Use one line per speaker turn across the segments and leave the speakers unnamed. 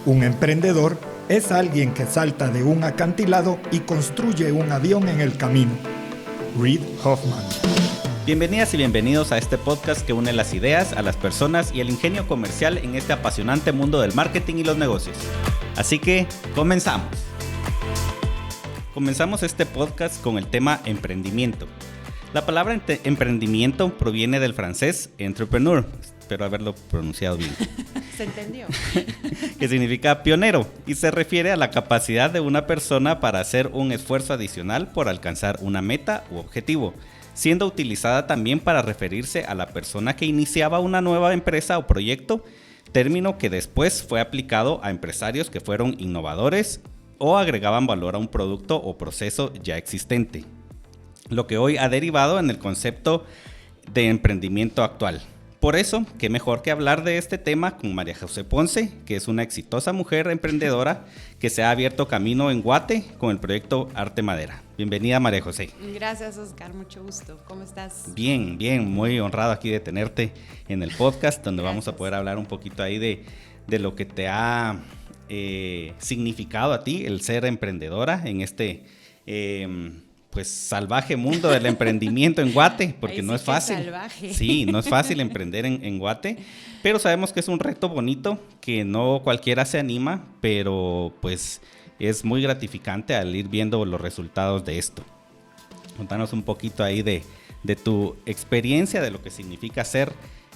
Un emprendedor es alguien que salta de un acantilado y construye un avión en el camino. Reid Hoffman.
Bienvenidas y bienvenidos a este podcast que une las ideas, a las personas y el ingenio comercial en este apasionante mundo del marketing y los negocios. Así que, comenzamos. Comenzamos este podcast con el tema emprendimiento. La palabra emprendimiento proviene del francés entrepreneur, espero haberlo pronunciado bien.
¿Se entendió?
Que significa pionero y se refiere a la capacidad de una persona para hacer un esfuerzo adicional por alcanzar una meta u objetivo, siendo utilizada también para referirse a la persona que iniciaba una nueva empresa o proyecto, término que después fue aplicado a empresarios que fueron innovadores o agregaban valor a un producto o proceso ya existente, lo que hoy ha derivado en el concepto de emprendimiento actual. Por eso, qué mejor que hablar de este tema con María José Ponce, que es una exitosa mujer emprendedora que se ha abierto camino en Guate con el proyecto Arte Madera. Bienvenida, María José.
Gracias, Oscar, mucho gusto. ¿Cómo estás?
Bien, muy honrado aquí de tenerte en el podcast, donde vamos a poder hablar un poquito ahí de lo que te ha significado a ti el ser emprendedora en este pues salvaje mundo del emprendimiento en Guate, porque no es fácil.
Salvaje.
Sí, no es fácil emprender en Guate, pero sabemos que es un reto bonito, que no cualquiera se anima, pero pues es muy gratificante al ir viendo los resultados de esto. Contanos un poquito ahí de tu experiencia, de lo que significa ser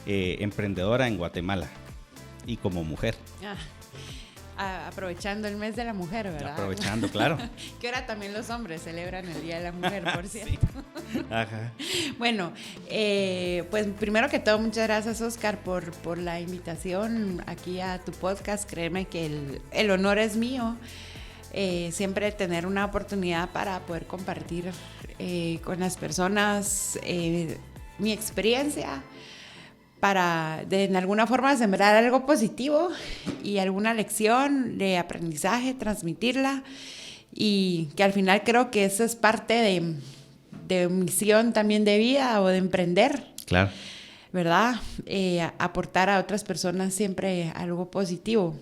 emprendedora en Guatemala y como mujer.
Aprovechando el mes de la mujer, ¿verdad?
Aprovechando, claro.
Que ahora también los hombres celebran el Día de la Mujer, por cierto.
Sí. Ajá.
Bueno, pues primero que todo, muchas gracias, Oscar, por la invitación aquí a tu podcast. Créeme que el honor es mío. Siempre tener una oportunidad para poder compartir con las personas mi experiencia, para en alguna forma sembrar algo positivo y alguna lección de aprendizaje, transmitirla, y que al final creo que eso es parte de misión también de vida o de emprender. Claro. ¿Verdad? Aportar a otras personas siempre algo positivo.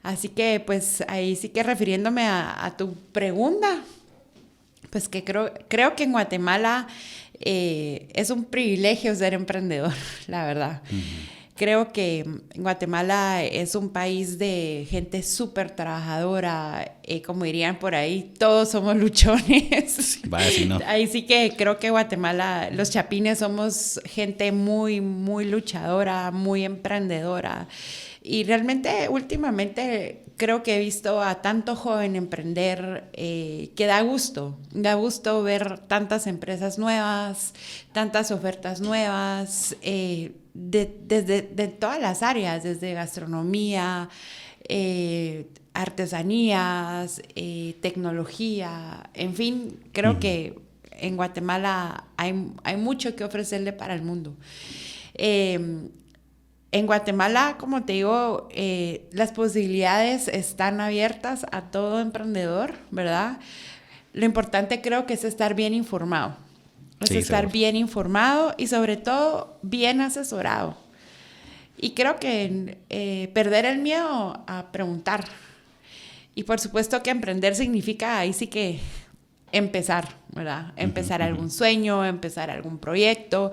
Así que pues ahí sí que refiriéndome a tu pregunta, pues que creo que en Guatemala es un privilegio ser emprendedor, la verdad. Uh-huh. Creo que Guatemala es un país de gente súper trabajadora, como dirían por ahí, todos somos luchones. Sí, vaya, sí, ¿no? Ahí sí que creo que Guatemala, los chapines somos gente muy, muy luchadora, muy emprendedora. Y realmente últimamente creo que he visto a tanto joven emprender que da gusto ver tantas empresas nuevas, tantas ofertas nuevas, de todas las áreas, desde gastronomía, artesanías, tecnología, en fin, creo que en Guatemala hay mucho que ofrecerle para el mundo. En Guatemala, como te digo, las posibilidades están abiertas a todo emprendedor, ¿verdad? Lo importante creo que es estar bien informado. Bien informado y sobre todo bien asesorado. Y creo que perder el miedo a preguntar. Y por supuesto que emprender significa ahí sí que empezar, ¿verdad? Empezar algún sueño, empezar algún proyecto.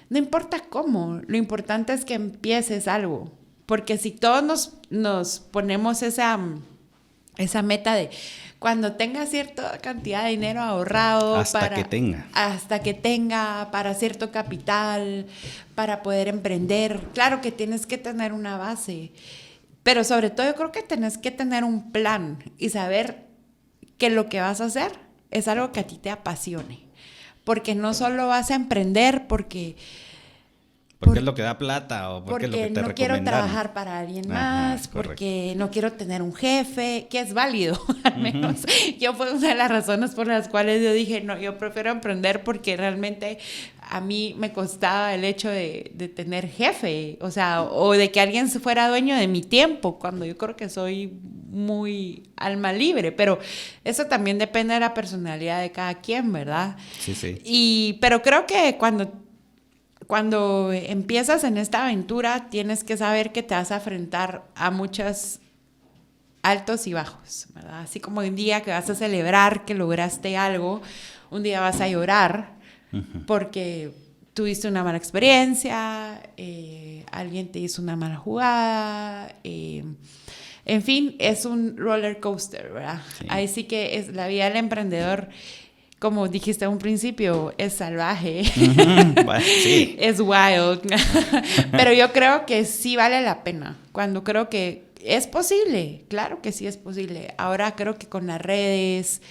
No importa cómo, lo importante es que empieces algo, porque si todos nos ponemos esa meta de cuando tenga cierta cantidad de dinero ahorrado, hasta que tenga para cierto capital, para poder emprender, claro que tienes que tener una base, pero sobre todo yo creo que tienes que tener un plan y saber que lo que vas a hacer es algo que a ti te apasione. Porque no solo vas a emprender porque
es lo que da plata o porque es lo que te recomendaron.
Porque no quiero trabajar para alguien más, porque no quiero tener un jefe, que es válido, al menos. Yo fue una de las razones por las cuales yo dije, no, yo prefiero emprender porque realmente a mí me costaba el hecho de tener jefe, o sea, o de que alguien fuera dueño de mi tiempo, cuando yo creo que soy muy alma libre, pero eso también depende de la personalidad de cada quien, ¿verdad? Sí. Pero creo que cuando empiezas en esta aventura tienes que saber que te vas a enfrentar a muchas altos y bajos, ¿verdad? Así como un día que vas a celebrar que lograste algo, un día vas a llorar porque tuviste una mala experiencia, alguien te hizo una mala jugada, en fin, es un roller coaster, ¿verdad? Sí. Ahí sí que es la vida del emprendedor, como dijiste a un principio, es salvaje,
Bueno, sí.
Es wild, pero yo creo que sí vale la pena, cuando creo que es posible, claro que sí es posible. Ahora creo que con las redes,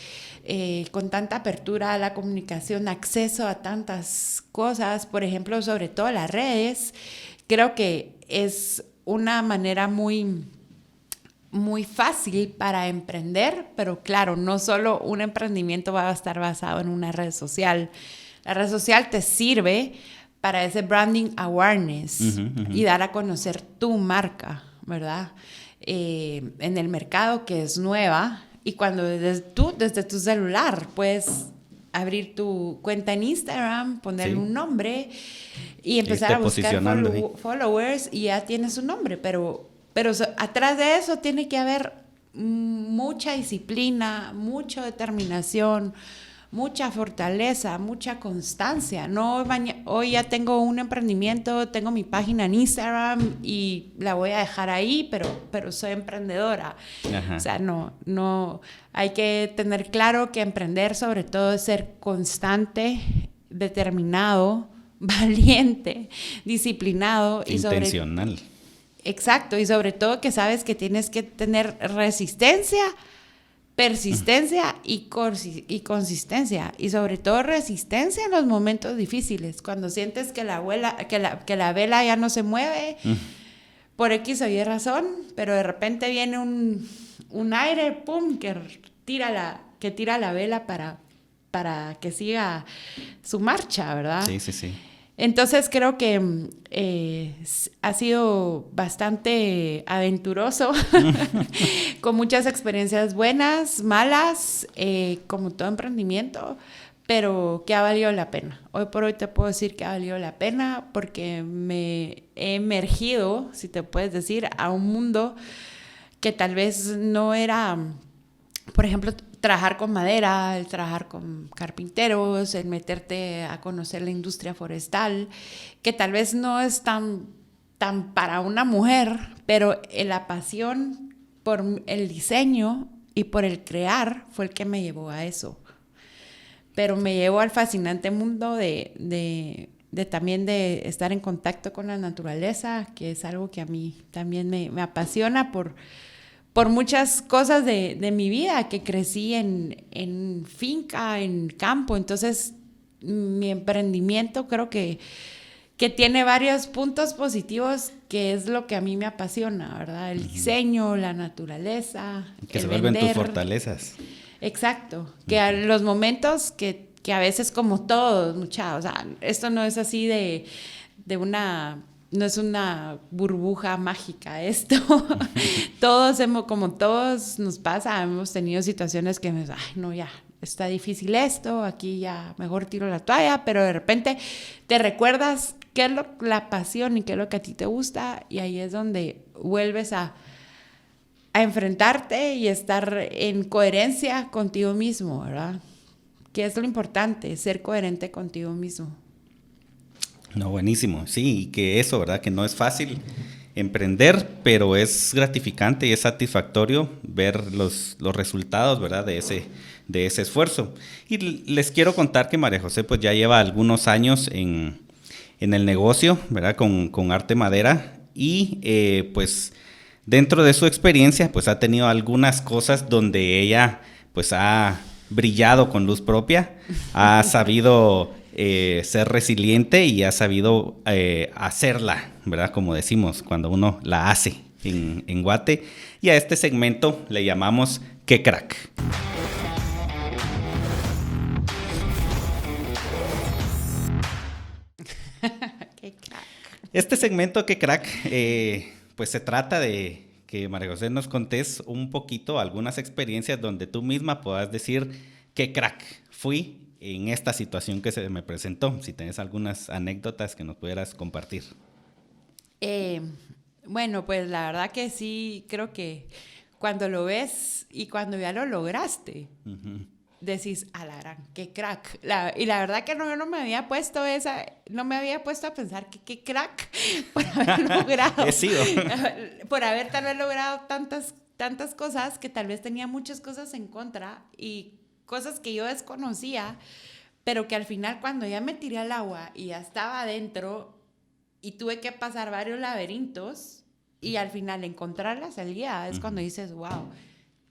con tanta apertura a la comunicación, acceso a tantas cosas, por ejemplo, sobre todo las redes, creo que es una manera muy fácil para emprender, pero claro, no solo un emprendimiento va a estar basado en una red social. La red social te sirve para ese branding awareness y dar a conocer tu marca, ¿verdad? En el mercado que es nueva, y cuando desde tu celular puedes abrir tu cuenta en Instagram, ponerle un nombre y empezar a buscar followers y ya tienes un nombre, pero atrás de eso tiene que haber mucha disciplina, mucha determinación, mucha fortaleza, mucha constancia. No, hoy ya tengo un emprendimiento, tengo mi página en Instagram y la voy a dejar ahí, pero soy emprendedora. Ajá. O sea, no, hay que tener claro que emprender sobre todo es ser constante, determinado, valiente, disciplinado
intencional.
Exacto, y sobre todo que sabes que tienes que tener resistencia, persistencia y consistencia, y sobre todo resistencia en los momentos difíciles, cuando sientes que la vela ya no se mueve por X o Y razón, pero de repente viene un aire, pum, que tira la vela para que siga su marcha, ¿verdad?
Sí.
Entonces creo que ha sido bastante aventuroso, con muchas experiencias buenas, malas, como todo emprendimiento, pero que ha valido la pena. Hoy por hoy te puedo decir que ha valido la pena porque me he emergido, si te puedes decir, a un mundo que tal vez no era, por ejemplo, trabajar con madera, el trabajar con carpinteros, el meterte a conocer la industria forestal, que tal vez no es tan para una mujer, pero la pasión por el diseño y por el crear fue el que me llevó a eso. Pero me llevó al fascinante mundo de también de estar en contacto con la naturaleza, que es algo que a mí también me apasiona por muchas cosas de mi vida, que crecí en finca, en campo. Entonces mi emprendimiento creo que tiene varios puntos positivos, que es lo que a mí me apasiona, ¿verdad? El diseño, la naturaleza,
que se vuelven tus fortalezas.
Exacto, que a los momentos que a veces, como todos, muchachos, o sea, esto no es así de no es una burbuja mágica esto. Como todos nos pasa, hemos tenido situaciones que no, ya está difícil esto, aquí ya mejor tiro la toalla, pero de repente te recuerdas qué es la pasión y qué es lo que a ti te gusta, y ahí es donde vuelves a enfrentarte y estar en coherencia contigo mismo, ¿verdad? Que es lo importante, ser coherente contigo mismo.
No, buenísimo. Sí, y que eso, ¿verdad? Que no es fácil emprender, pero es gratificante y es satisfactorio ver los resultados, ¿verdad? De ese esfuerzo. Y les quiero contar que María José pues ya lleva algunos años en el negocio, ¿verdad? Con arte madera, y pues dentro de su experiencia pues ha tenido algunas cosas donde ella pues ha brillado con luz propia, ha sabido ser resiliente y ha sabido hacerla, ¿verdad? Como decimos, cuando uno la hace en Guate. Y a este segmento le llamamos ¡Qué crack!
¡Qué crack!
Este segmento ¡Qué crack! Pues se trata de que María José nos contés un poquito algunas experiencias donde tú misma puedas decir ¡qué crack fui en esta situación que se me presentó! Si tenés algunas anécdotas que nos pudieras compartir.
Bueno, pues la verdad que sí, creo que cuando lo ves y cuando ya lo lograste, decís, a la gran, qué crack. Y la verdad que no me había puesto a pensar que qué crack por haber logrado.
He sido.
Por haber tal vez logrado tantas cosas, que tal vez tenía muchas cosas en contra y cosas que yo desconocía, pero que al final cuando ya me tiré al agua y ya estaba adentro y tuve que pasar varios laberintos y al final encontrar la salida, es cuando dices, wow,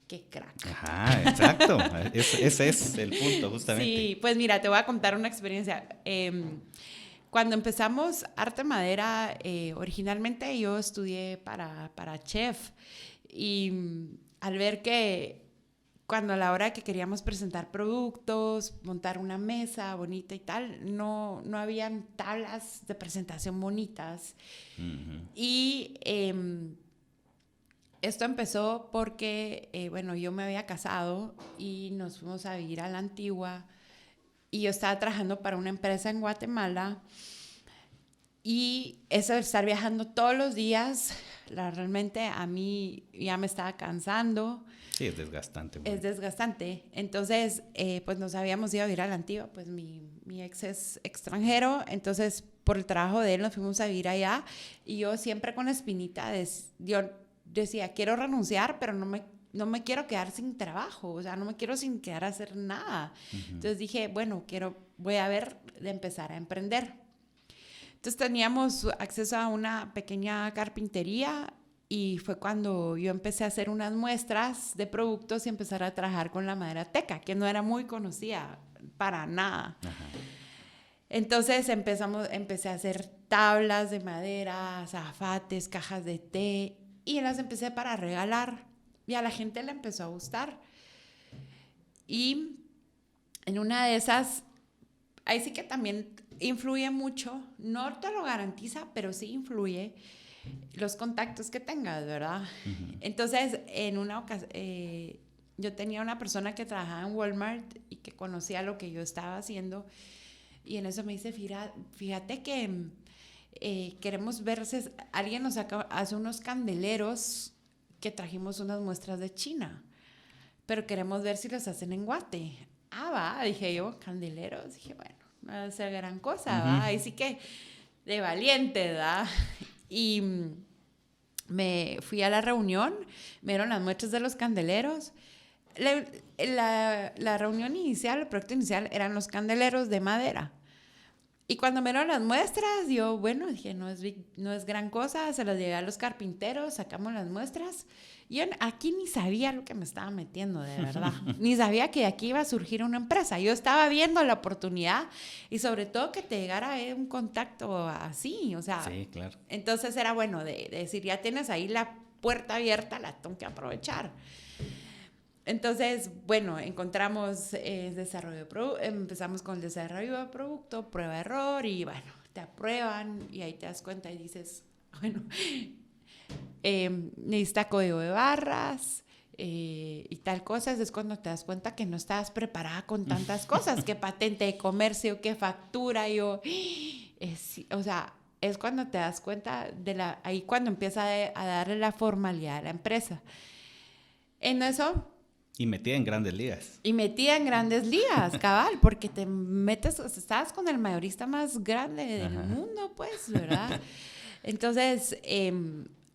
qué crack.
Ajá, exacto. Ese es el punto, justamente.
Sí, pues mira, te voy a contar una experiencia. Cuando empezamos Arte Madera, originalmente yo estudié para chef y al ver que cuando a la hora que queríamos presentar productos, montar una mesa bonita y tal, no habían tablas de presentación bonitas. Y esto empezó porque, bueno, yo me había casado y nos fuimos a vivir a la Antigua y yo estaba trabajando para una empresa en Guatemala y eso de estar viajando todos los días, realmente a mí ya me estaba cansando.
Sí, es desgastante.
Es desgastante. Entonces, pues nos habíamos ido a vivir a la Antigua, pues mi ex es extranjero, entonces por el trabajo de él nos fuimos a vivir allá y yo siempre con la espinita, yo decía, quiero renunciar, pero no me quiero quedar sin trabajo, o sea, no me quiero sin quedar a hacer nada. Entonces dije, bueno, voy a ver de empezar a emprender. Entonces teníamos acceso a una pequeña carpintería y fue cuando yo empecé a hacer unas muestras de productos y empezar a trabajar con la madera teca, que no era muy conocida para nada. Ajá. Entonces empecé a hacer tablas de madera, azafates, cajas de té y las empecé para regalar y a la gente le empezó a gustar. Y en una de esas, ahí sí que también influye mucho, no te lo garantiza, pero sí influye los contactos que tengas, ¿verdad? Entonces, en una ocasión, yo tenía una persona que trabajaba en Walmart y que conocía lo que yo estaba haciendo y en eso me dice, fíjate que queremos ver si alguien nos hace unos candeleros que trajimos unas muestras de China, pero queremos ver si los hacen en Guate. Va, dije yo, candeleros, dije, bueno, no debe ser gran cosa, ¿va? Ahí sí que de valiente, ¿verdad? Y me fui a la reunión, me dieron las muestras de los candeleros. La reunión inicial, el proyecto inicial, eran los candeleros de madera. Y cuando me dieron las muestras, yo, bueno, dije, no es gran cosa, se las llevé a los carpinteros, sacamos las muestras. Yo aquí ni sabía lo que me estaba metiendo, de verdad. Ni sabía que de aquí iba a surgir una empresa. Yo estaba viendo la oportunidad y sobre todo que te llegara un contacto así, o sea.
Sí, claro. Entonces
era bueno de decir, ya tienes ahí la puerta abierta, la tengo que aprovechar. Entonces, bueno, encontramos empezamos con el desarrollo de producto, prueba error y bueno, te aprueban y ahí te das cuenta y dices, bueno, necesita código de barras y tal cosa. Es cuando te das cuenta que no estabas preparada con tantas cosas, que patente de comercio, que factura, o sea, es cuando te das cuenta ahí cuando empieza a darle la formalidad a la empresa. En eso...
Y metida en grandes ligas.
Cabal, porque te metes, estás con el mayorista más grande del mundo, pues, ¿verdad? Entonces,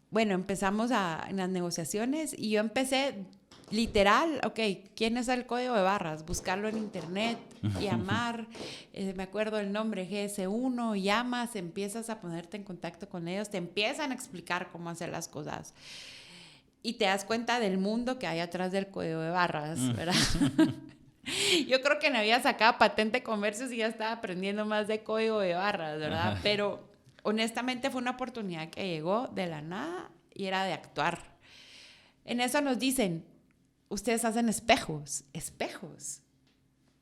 bueno, empezamos en las negociaciones y yo empecé literal, ¿quién es el código de barras? Buscarlo en internet, llamar, me acuerdo el nombre, GS1, llamas, empiezas a ponerte en contacto con ellos, te empiezan a explicar cómo hacer las cosas. Y te das cuenta del mundo que hay atrás del código de barras, ¿verdad? Yo creo que me había sacado patente de comercio y ya estaba aprendiendo más de código de barras, ¿verdad? Ajá. Pero honestamente fue una oportunidad que llegó de la nada y era de actuar. En eso nos dicen, ustedes hacen espejos.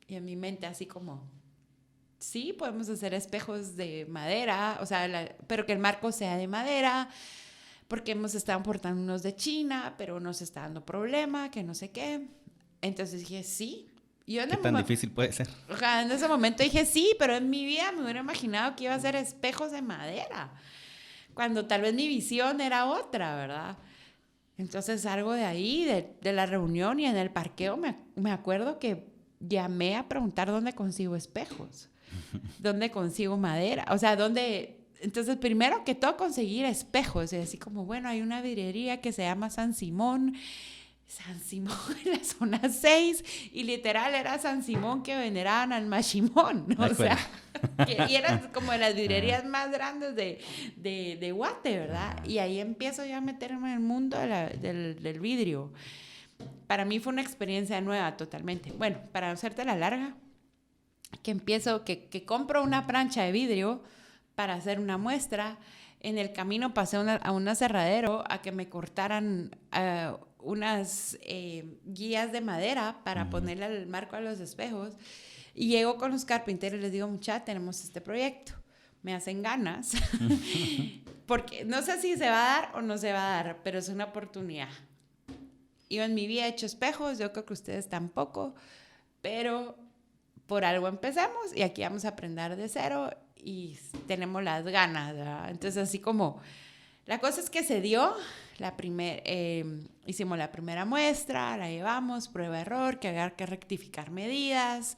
Y en mi mente así como, sí, podemos hacer espejos de madera, o sea, pero que el marco sea de madera, porque hemos estado importando unos de China, pero nos está dando problema, que no sé qué. Entonces dije, sí.
¿Qué tan difícil puede ser?
O sea, en ese momento dije, sí, pero en mi vida me hubiera imaginado que iba a hacer espejos de madera, cuando tal vez mi visión era otra, ¿verdad? Entonces salgo de ahí, de la reunión, y en el parqueo me acuerdo que llamé a preguntar dónde consigo espejos, dónde consigo madera, o sea, dónde... Entonces, primero que todo, conseguir espejos. Y así como, bueno, hay una vidriería que se llama San Simón en la zona 6, y literal era San Simón que veneraban al Mashimón, ¿no? O sea, y eran como de las vidrierías más grandes de Guate, ¿verdad? Y ahí empiezo yo a meterme en el mundo del vidrio. Para mí fue una experiencia nueva totalmente. Bueno, para hacerte la larga, que compro una plancha de vidrio para hacer una muestra. En el camino pasé a un aserradero a que me cortaran unas guías de madera para ponerle al marco a los espejos. Y llego con los carpinteros y les digo, muchachos, tenemos este proyecto. Me hacen ganas. Porque no sé si se va a dar o no se va a dar, pero es una oportunidad. Yo en mi vida he hecho espejos, yo creo que ustedes tampoco, pero por algo empezamos y aquí vamos a aprender de cero y tenemos las ganas, ¿verdad? Entonces, así como, la cosa es que se dio, hicimos la primera muestra, la llevamos, prueba-error, que había que rectificar medidas.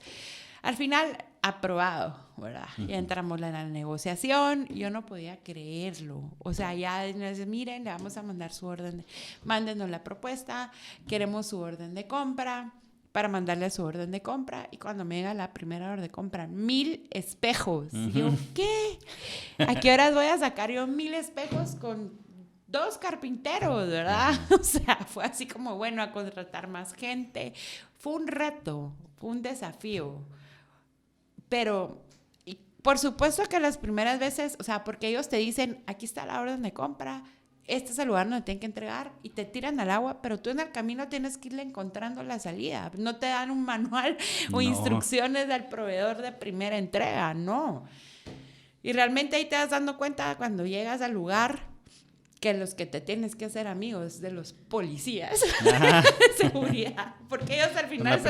Al final, aprobado, ¿verdad? Ya entramos en la negociación, yo no podía creerlo. O sea, ya nos dicen, miren, le vamos a mandar su orden, mándenos la propuesta, queremos su orden de compra, para mandarle su orden de compra. Y cuando me llega la primera orden de compra, 1,000 espejos. Y yo, ¿qué? ¿A qué horas voy a sacar yo 1,000 espejos con 2 carpinteros, verdad? O sea, fue así como, bueno, a contratar más gente. Fue un reto, fue un desafío. Pero, y por supuesto que las primeras veces, o sea, porque ellos te dicen, aquí está la orden de compra, este es el lugar donde tienen que entregar, y te tiran al agua, pero tú en el camino tienes que irle encontrando la salida. No te dan un manual o instrucciones del proveedor de primera entrega, no. Y realmente ahí te vas dando cuenta cuando llegas al lugar que los que te tienes que hacer amigos de los policías de seguridad, porque ellos al final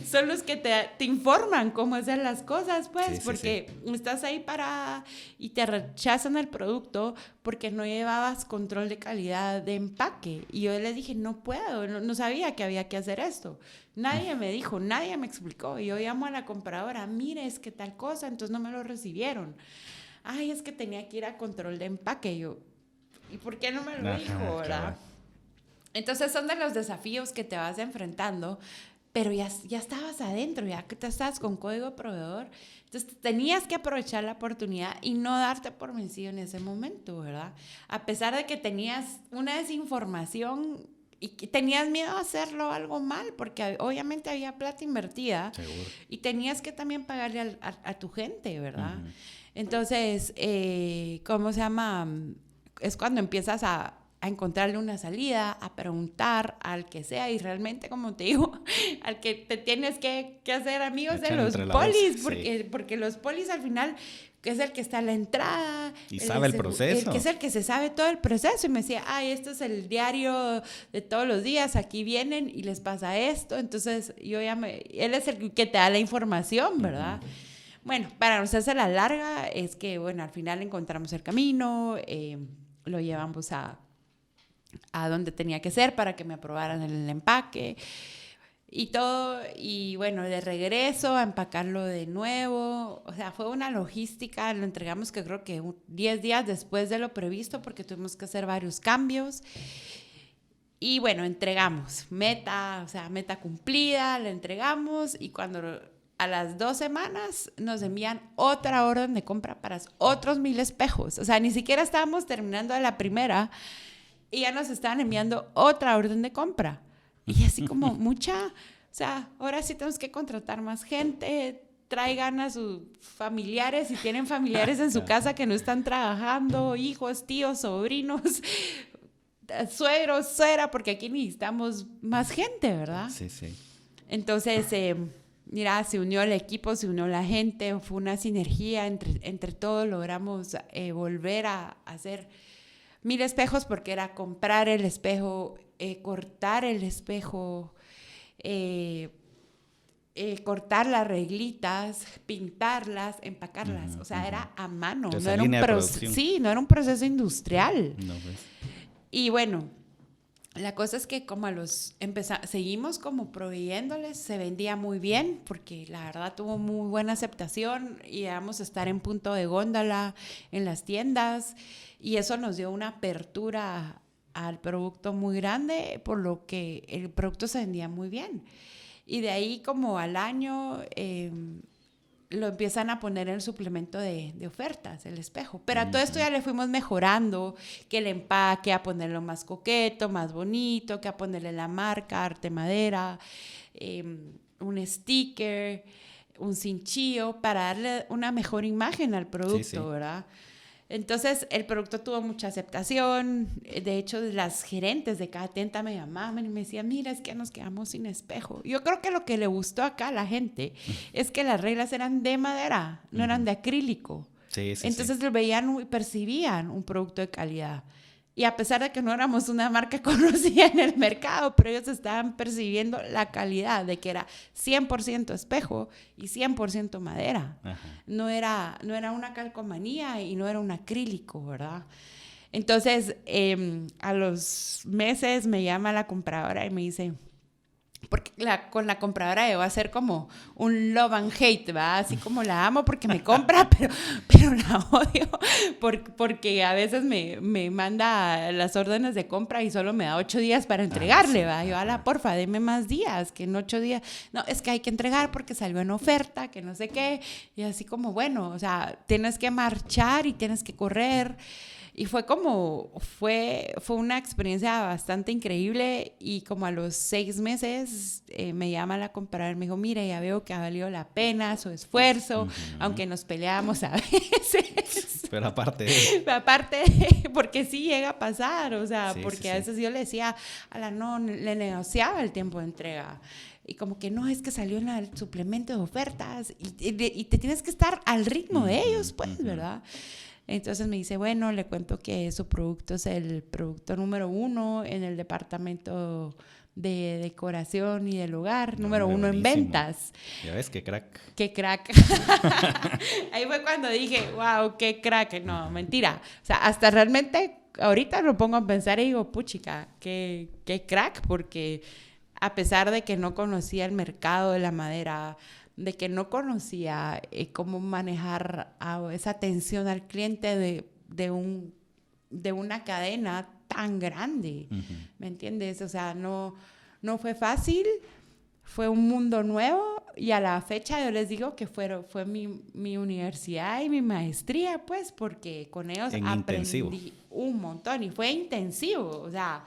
son los que te informan cómo hacer las cosas, pues, porque estás ahí parada y te rechazan el producto porque no llevabas control de calidad de empaque. Y yo les dije, no puedo, no sabía que había que hacer esto. Nadie me dijo, nadie me explicó. Y yo llamo a la compradora, mire, es que tal cosa, entonces no me lo recibieron. Ay, es que tenía que ir a control de empaque. Y yo, ¿y por qué no me lo dijo, verdad? Claro. Entonces son de los desafíos que te vas enfrentando, pero ya estabas adentro, ya que te estabas con código proveedor. Entonces tenías que aprovechar la oportunidad y no darte por vencido en ese momento, ¿verdad? A pesar de que tenías una desinformación y que tenías miedo a hacerlo algo mal, porque obviamente había plata invertida. Seguro. Y tenías que también pagarle a tu gente, ¿verdad? Uh-huh. Entonces, ¿cómo se llama? Es cuando empiezas a encontrarle una salida, a preguntar al que sea, y realmente, como te digo, al que te tienes que hacer amigos de los polis, porque los polis al final, que es el que está a la entrada.
Y sabe el proceso.
Que es el que se sabe todo el proceso. Y me decía, esto es el diario de todos los días, aquí vienen y les pasa esto. Entonces, él es el que te da la información, ¿verdad? Uh-huh. Bueno, para no hacerse la larga, es que, bueno, al final encontramos el camino, lo llevamos a donde tenía que ser para que me aprobaran el empaque y todo, y bueno, de regreso a empacarlo de nuevo. O sea, fue una logística. Lo entregamos, que creo que 10 días después de lo previsto, porque tuvimos que hacer varios cambios. Y bueno, entregamos meta cumplida, la entregamos, y cuando a las 2 semanas nos envían otra orden de compra para otros 1,000 espejos. O sea, ni siquiera estábamos terminando de la primera y ya nos estaban enviando otra orden de compra. Y así como o sea, ahora sí tenemos que contratar más gente, traigan a sus familiares, si tienen familiares en su casa que no están trabajando, hijos, tíos, sobrinos, suegros, suegra, porque aquí necesitamos más gente, ¿verdad?
Sí, sí.
Entonces, mira, se unió el equipo, se unió la gente, fue una sinergia entre todos, logramos volver a hacer 1,000 espejos, porque era comprar el espejo, cortar el espejo, cortar las reglitas, pintarlas, empacarlas. O sea, era a mano. No era un proceso industrial.
No, pues.
Y bueno, La cosa es que como seguimos como proveyéndoles, se vendía muy bien porque la verdad tuvo muy buena aceptación y íbamos a estar en punto de góndola en las tiendas y eso nos dio una apertura al producto muy grande, por lo que el producto se vendía muy bien. Y de ahí como al año lo empiezan a poner en el suplemento de ofertas, el espejo. Pero a todo esto ya le fuimos mejorando, que el empaque, a ponerlo más coqueto, más bonito, que a ponerle la marca, Arte Madera, un sticker, un cinchillo, para darle una mejor imagen al producto, ¿verdad? Entonces, el producto tuvo mucha aceptación. De hecho, las gerentes de cada tienda me llamaban y me decían, mira, es que nos quedamos sin espejo. Yo creo que lo que le gustó acá a la gente es que las reglas eran de madera, no eran de acrílico. Entonces, lo veían y percibían un producto de calidad. Y a pesar de que no éramos una marca conocida en el mercado, pero ellos estaban percibiendo la calidad de que era 100% espejo y 100% madera. No era una calcomanía y no era un acrílico, ¿verdad? Entonces, a los meses me llama la compradora y me dice... Porque con la compradora debo hacer como un love and hate, ¿verdad? Así como la amo porque me compra, pero la odio porque a veces me manda las órdenes de compra y solo me da 8 días para entregarle, ¿verdad? Yo, porfa, deme más días, que en 8 días. No, es que hay que entregar porque salió en oferta, que no sé qué. Y así como, bueno, o sea, tienes que marchar y tienes que correr. Y fue una experiencia bastante increíble y como a los 6 meses me llama la compradora y me dijo, mira, ya veo que ha valido la pena su esfuerzo, aunque nos peleamos a veces.
Pero aparte
porque sí llega a pasar, o sea, porque a veces yo le decía, no, le negociaba el tiempo de entrega. Y como que no, es que salió en el suplemento de ofertas y te tienes que estar al ritmo de ellos, pues, ¿verdad? Entonces me dice, bueno, le cuento que su producto es el producto número 1 en el departamento de decoración y del hogar, número 1 en ventas.
Ya ves, qué crack.
Qué crack. Ahí fue cuando dije, wow, qué crack. No, mentira. O sea, hasta realmente ahorita lo pongo a pensar y digo, puchica, qué crack, porque a pesar de que no conocía el mercado de la madera, de que no conocía cómo manejar esa atención al cliente de una cadena tan grande, ¿me entiendes? O sea, no fue fácil, fue un mundo nuevo y a la fecha yo les digo que fue mi universidad y mi maestría, pues, porque con ellos aprendí un montón y fue intensivo, o sea,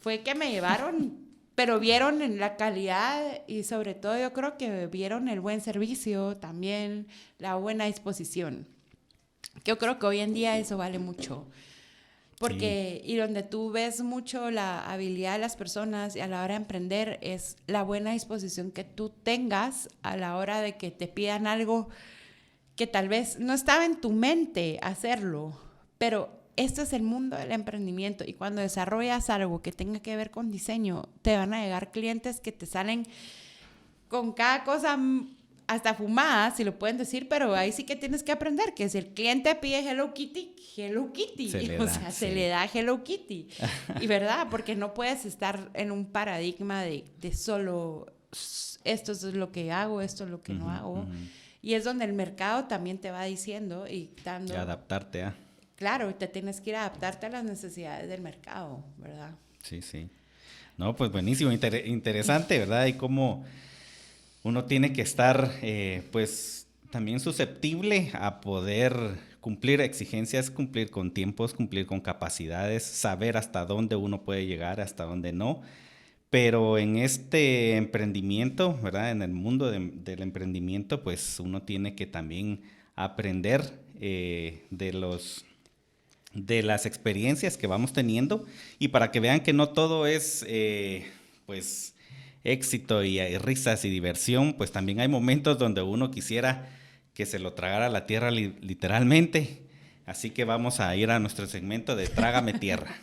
fue que me llevaron... Pero vieron en la calidad y sobre todo yo creo que vieron el buen servicio, también la buena disposición. Yo creo que hoy en día eso vale mucho. Porque, y donde tú ves mucho la habilidad de las personas y a la hora de emprender es la buena disposición que tú tengas a la hora de que te pidan algo que tal vez no estaba en tu mente hacerlo, pero... Esto es el mundo del emprendimiento y cuando desarrollas algo que tenga que ver con diseño, te van a llegar clientes que te salen con cada cosa hasta fumada, si lo pueden decir, pero ahí sí que tienes que aprender que si el cliente pide Hello Kitty, se le da Hello Kitty. Y verdad, porque no puedes estar en un paradigma de solo esto es lo que hago, esto es lo que no hago. Y es donde el mercado también te va diciendo y dando...
Y adaptarte a...
Claro, y te tienes que ir a adaptarte a las necesidades del mercado, ¿verdad?
Sí. No, pues buenísimo, interesante, ¿verdad? Y cómo uno tiene que estar, pues, también susceptible a poder cumplir exigencias, cumplir con tiempos, cumplir con capacidades, saber hasta dónde uno puede llegar, hasta dónde no. Pero en este emprendimiento, ¿verdad? En el mundo del emprendimiento, pues, uno tiene que también aprender de las experiencias que vamos teniendo y para que vean que no todo es pues éxito y risas y diversión, pues también hay momentos donde uno quisiera que se lo tragara la tierra literalmente, así que vamos a ir a nuestro segmento de Trágame Tierra.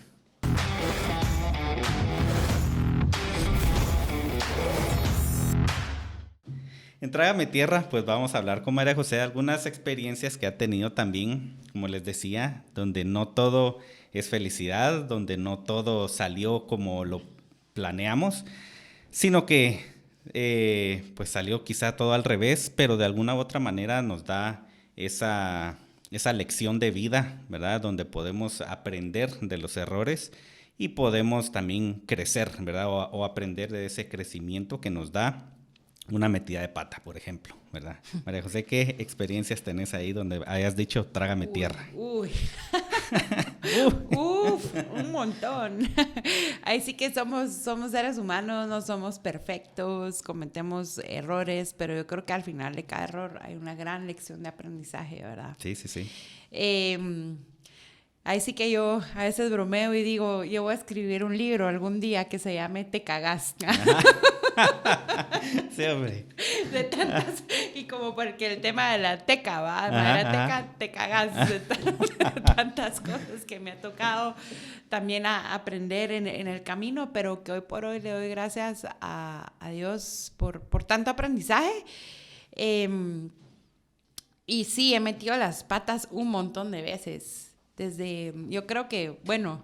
En Trágame Tierra, pues vamos a hablar con María José de algunas experiencias que ha tenido también, como les decía, donde no todo es felicidad, donde no todo salió como lo planeamos, sino que pues salió quizá todo al revés, pero de alguna u otra manera nos da esa lección de vida, ¿verdad? Donde podemos aprender de los errores y podemos también crecer, ¿verdad? O aprender de ese crecimiento que nos da una metida de pata, por ejemplo, ¿verdad? María José, ¿qué experiencias tenés ahí donde hayas dicho trágame tierra?
Uf, un montón. Ahí sí que somos seres humanos, no somos perfectos, cometemos errores, pero yo creo que al final de cada error hay una gran lección de aprendizaje, ¿verdad?
Sí, sí, sí.
Ahí sí que yo a veces bromeo y digo, yo voy a escribir un libro algún día que se llame Te Cagás.
Sí, hombre.
De tantas, y como porque el tema de la teca, ¿va? La teca, te cagas de tantas cosas que me ha tocado también a aprender en el camino, pero que hoy por hoy le doy gracias a Dios por tanto aprendizaje. Y sí, he metido las patas un montón de veces. Yo creo que, bueno,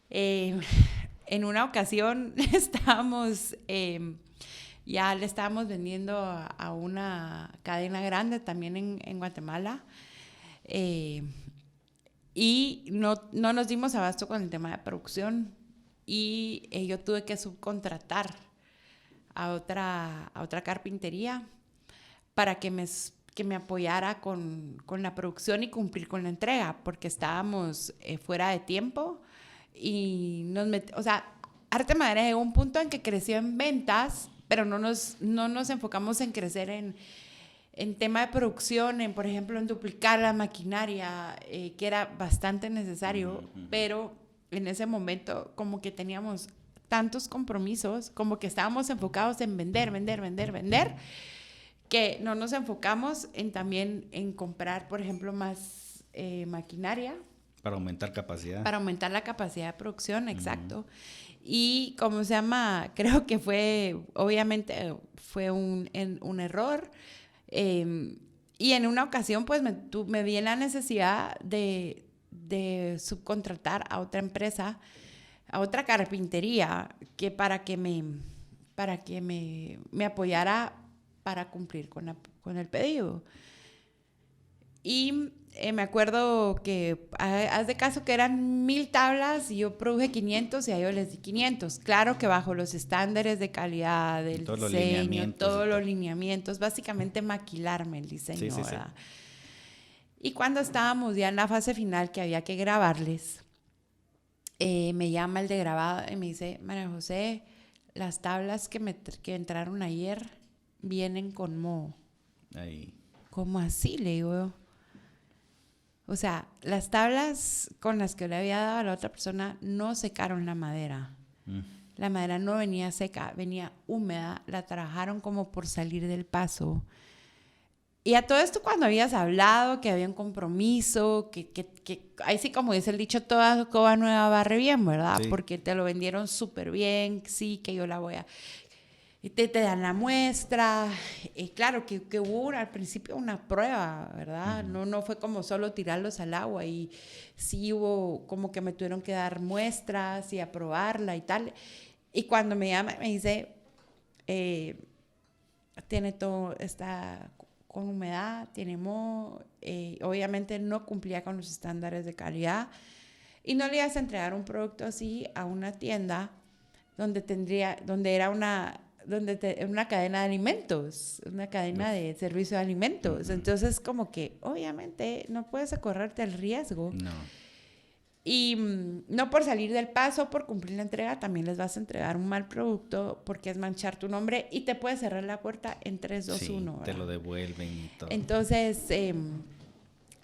en una ocasión ya le estábamos vendiendo a una cadena grande también en Guatemala, y no nos dimos abasto con el tema de producción, y yo tuve que subcontratar a otra carpintería para que me apoyara con la producción y cumplir con la entrega, porque estábamos fuera de tiempo y o sea, Arte Madera llegó a un punto en que creció en ventas, pero no nos enfocamos en crecer en tema de producción, por ejemplo, en duplicar la maquinaria, que era bastante necesario, pero en ese momento como que teníamos tantos compromisos, como que estábamos enfocados en vender, que no nos enfocamos también en comprar, por ejemplo, más maquinaria.
Para aumentar capacidad.
Para aumentar la capacidad de producción, exacto. Y como se llama, creo que obviamente fue un error. Y en una ocasión, pues me vi en la necesidad de subcontratar a otra empresa, a otra carpintería, para que me apoyara para cumplir con el pedido. Y me acuerdo que, haz de caso que eran 1000 tablas y yo produje 500 y a ellos les di 500. Claro que bajo los estándares de calidad, del diseño, todos los lineamientos, básicamente maquilarme el diseño, sí, ¿verdad? Sí. Y cuando estábamos ya en la fase final que había que grabarles, me llama el de grabado y me dice, María José, las tablas que entraron ayer vienen con moho.
Ahí.
¿Cómo así? Le digo yo. O sea, las tablas con las que le había dado a la otra persona no secaron la madera. La madera no venía seca, venía húmeda. La trabajaron como por salir del paso. Y a todo esto cuando habías hablado, que había un compromiso, que ahí sí, como dice el dicho, toda coba nueva barre bien, ¿verdad? Sí. Porque te lo vendieron súper bien, sí, que yo la voy a... Te dan la muestra, claro que hubo al principio una prueba, ¿verdad? No fue como solo tirarlos al agua, y sí hubo como que me tuvieron que dar muestras y aprobarla y tal. Y cuando me llama me dice, tiene todo, está con humedad, tiene moho, obviamente no cumplía con los estándares de calidad, y no le ibas a entregar un producto así a una tienda donde era una cadena de alimentos, una cadena de servicio de alimentos. Entonces, como que, obviamente, no puedes correrte el riesgo.
No.
Y no por salir del paso, por cumplir la entrega, también les vas a entregar un mal producto, porque es manchar tu nombre y te puede cerrar la puerta en 3, 2, 1. ¿verdad?
Te lo devuelven y todo.
Entonces,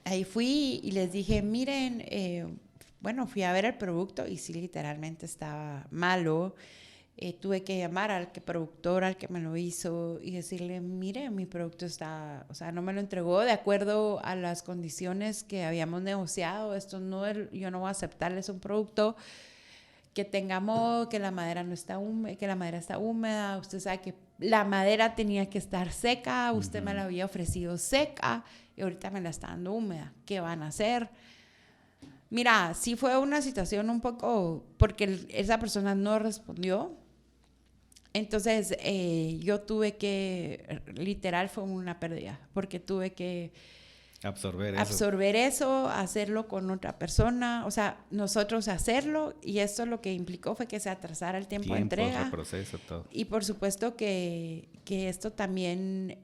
ahí fui y les dije, miren, bueno, fui a ver el producto y sí, literalmente estaba malo. Tuve que llamar al productor, al que me lo hizo, y decirle, mire, mi producto o sea, no me lo entregó de acuerdo a las condiciones que habíamos negociado. Yo no voy a aceptarles un producto tenga moho, que la madera no está húmeda, que la madera está húmeda. Usted sabe que la madera tenía que estar seca, usted me la había ofrecido seca y ahorita me la está dando húmeda. ¿Qué van a hacer? Mira, sí fue una situación un poco, porque esa persona no respondió. Entonces yo tuve que, literal fue una pérdida, porque tuve que absorber eso, hacerlo con otra persona, o sea, nosotros hacerlo, y esto lo que implicó fue que se atrasara el tiempo de entrega.
El proceso, todo.
Y por supuesto que esto también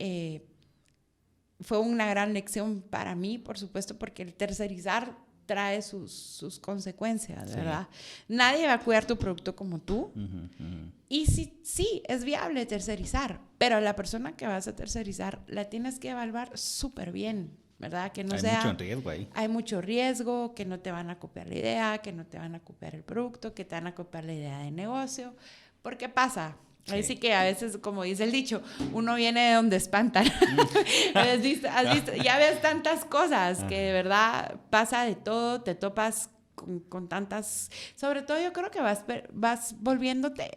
fue una gran lección para mí, por supuesto, porque el tercerizar trae sus consecuencias, ¿verdad? Nadie va a cuidar tu producto como tú. Y sí, es viable tercerizar, pero la persona que vas a tercerizar la tienes que evaluar súper bien, ¿verdad? Que no
hay mucho riesgo ahí. Hay
mucho riesgo, que no te van a copiar la idea, que no te van a copiar el producto, que te van a copiar la idea de negocio. ¿Por qué pasa? Ahí sí que a veces, como dice el dicho, uno viene de donde espantan. ¿Has visto? Ya ves tantas cosas que de verdad pasa de todo, te topas con tantas... Sobre todo yo creo que vas volviéndote,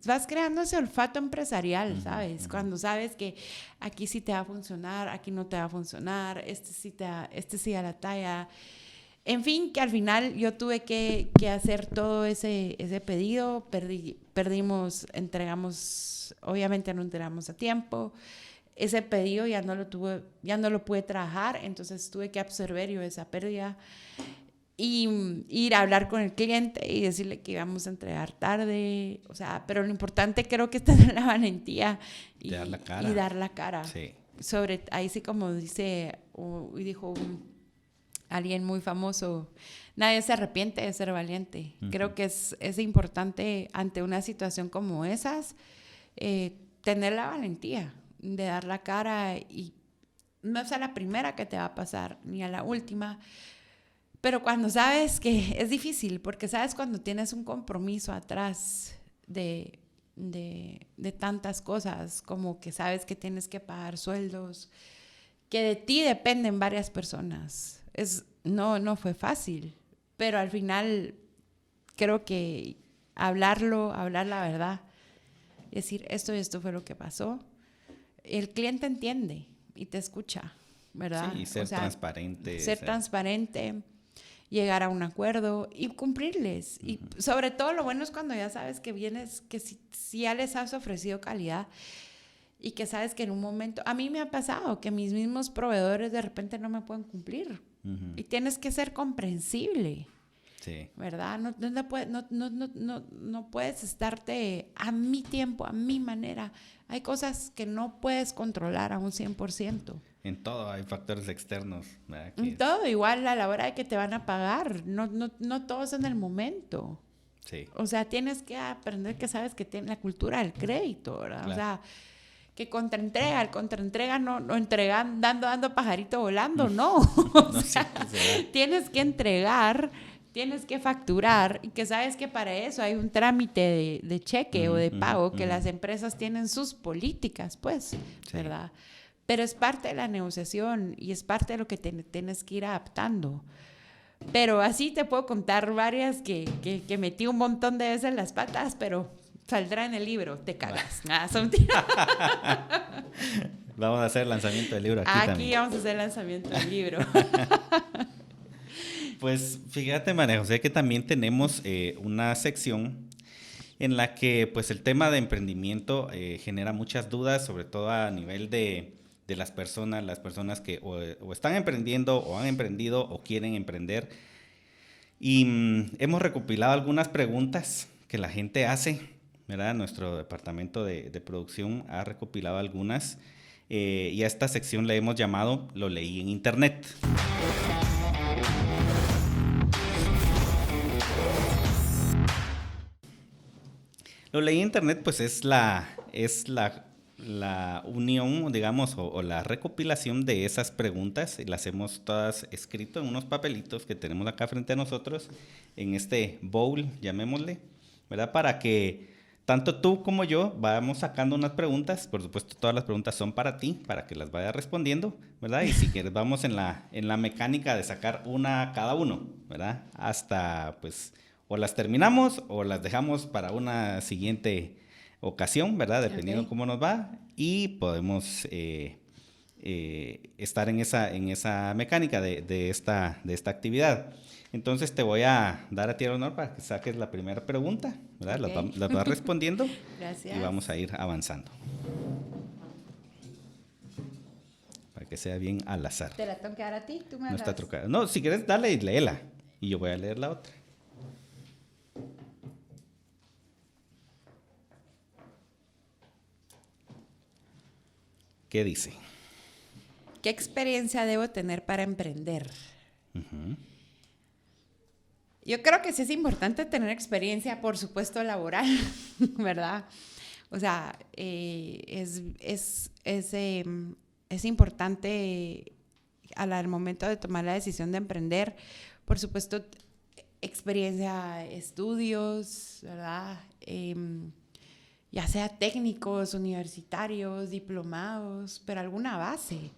vas creando ese olfato empresarial, ¿sabes? Cuando sabes que aquí sí te va a funcionar, aquí no te va a funcionar, este sí a la talla... En fin, que al final yo tuve que hacer todo ese pedido, obviamente no entregamos a tiempo, ese pedido ya no lo pude trabajar, entonces tuve que absorber yo esa pérdida y ir a hablar con el cliente y decirle que íbamos a entregar tarde, o sea, pero lo importante creo que es tener la valentía y dar la cara. Sí. Ahí sí como dijo alguien muy famoso, nadie se arrepiente de ser valiente. Creo que es importante ante una situación como esas, tener la valentía de dar la cara, y no es a la primera que te va a pasar, ni a la última, pero cuando sabes que es difícil, porque sabes cuando tienes un compromiso atrás de tantas cosas, como que sabes que tienes que pagar sueldos, que de ti dependen varias personas. No fue fácil, pero al final creo que hablar la verdad, decir esto y esto fue lo que pasó, el cliente entiende y te escucha, ¿verdad?
Sí, y ser transparente.
Ser transparente, llegar a un acuerdo y cumplirles. Y sobre todo lo bueno es cuando ya sabes que vienes, que si ya les has ofrecido calidad, y que sabes que en un momento, a mí me ha pasado que mis mismos proveedores de repente no me pueden cumplir. Y tienes que ser comprensible. Sí. ¿Verdad? No puedes estarte a mi tiempo, a mi manera. Hay cosas que no puedes controlar a un 100%.
En todo hay factores externos.
En todo, igual a la hora de que te van a pagar. No todo es en el momento. Sí. O sea, tienes que aprender que sabes que tiene la cultura del crédito, ¿verdad? Claro. O sea, que el contraentrega no entregan dando pajarito volando, no. O sea, tienes que entregar, tienes que facturar, y que sabes que para eso hay un trámite de cheque o de pago, que las empresas tienen sus políticas, pues, ¿verdad? Pero es parte de la negociación y es parte de lo que tienes que ir adaptando. Pero así te puedo contar varias que metí un montón de veces en las patas, pero... saldrá en el libro, te cagas.
Vamos a hacer el lanzamiento del libro
aquí vamos a hacer el lanzamiento del libro.
Pues fíjate, María José, que también tenemos una sección en la que pues el tema de emprendimiento genera muchas dudas, sobre todo a nivel de las personas que o están emprendiendo o han emprendido o quieren emprender. Y hemos recopilado algunas preguntas que la gente hace, ¿verdad? Nuestro departamento de producción ha recopilado algunas y a esta sección le hemos llamado Lo leí en internet. Lo leí en internet, pues es la unión, digamos, o la recopilación de esas preguntas. Las hemos todas escrito en unos papelitos que tenemos acá frente a nosotros, en este bowl, llamémosle, ¿verdad? Para que tanto tú como yo vamos sacando unas preguntas. Por supuesto, todas las preguntas son para ti, para que las vayas respondiendo, ¿verdad? Y si quieres, vamos en la mecánica de sacar una cada uno, ¿verdad? Hasta, pues, O las terminamos o las dejamos para una siguiente ocasión, ¿verdad? Dependiendo cómo nos va. Y podemos estar en esa mecánica de esta actividad. Entonces te voy a dar a ti el honor para que saques la primera pregunta, ¿verdad?
Okay.
Las vas respondiendo.
Gracias.
Y vamos a ir avanzando. Para que sea bien al azar.
¿Te la tengo que dar a ti? ¿Tú me
No
das?
está trucada. No, si quieres, dale y léela. Y yo voy a leer la otra. ¿Qué dice?
¿Qué experiencia debo tener para emprender?
Uh-huh.
Yo creo que sí es importante tener experiencia, por supuesto, laboral, ¿verdad? O sea, es importante al momento de tomar la decisión de emprender, por supuesto, experiencia, estudios, ¿verdad? Ya sea técnicos, universitarios, diplomados, pero alguna base.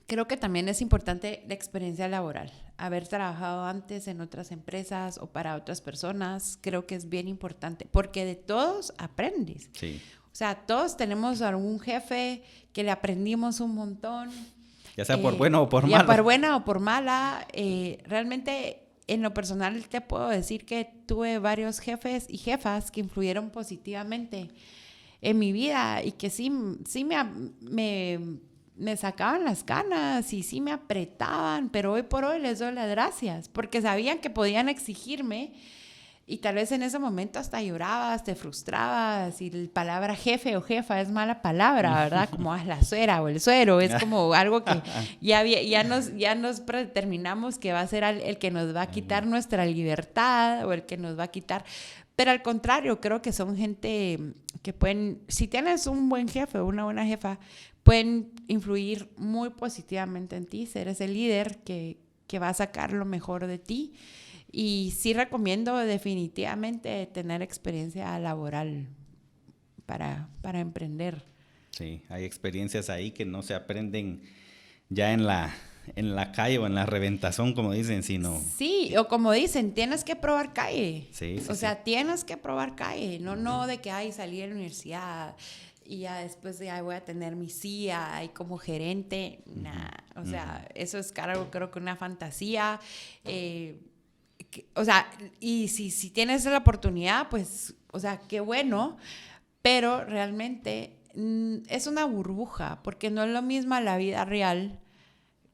Creo que también es importante la experiencia laboral. Haber trabajado antes en otras empresas o para otras personas, creo que es bien importante, porque de todos aprendes.
Sí.
O sea, todos tenemos algún jefe que le aprendimos un montón.
Ya sea por bueno o por mala.
Ya por buena o por mala. Realmente, en lo personal, te puedo decir que tuve varios jefes y jefas que influyeron positivamente en mi vida y que sí me sacaban las canas y sí me apretaban, pero hoy por hoy les doy las gracias porque sabían que podían exigirme y tal vez en ese momento hasta llorabas, te frustrabas y la palabra jefe o jefa es mala palabra, ¿verdad? Como la suera o el suero, es como algo que ya nos predeterminamos que va a ser el que nos va a quitar nuestra libertad o el que nos va a quitar. Pero al contrario, creo que son gente que pueden, si tienes un buen jefe o una buena jefa, pueden influir muy positivamente en ti, ser ese líder que va a sacar lo mejor de ti. Y sí recomiendo definitivamente tener experiencia laboral para emprender.
Sí, hay experiencias ahí que no se aprenden ya en la calle o en la reventazón, como dicen, sino...
Sí, o como dicen, tienes que probar calle.
Sí,
o sea, tienes que probar calle, no de que salí de la universidad y ya después voy a tener mi CIA y como gerente, o sea, eso es algo, creo que una fantasía. O sea, y si tienes la oportunidad, pues, o sea, qué bueno, pero realmente es una burbuja, porque no es lo mismo la vida real,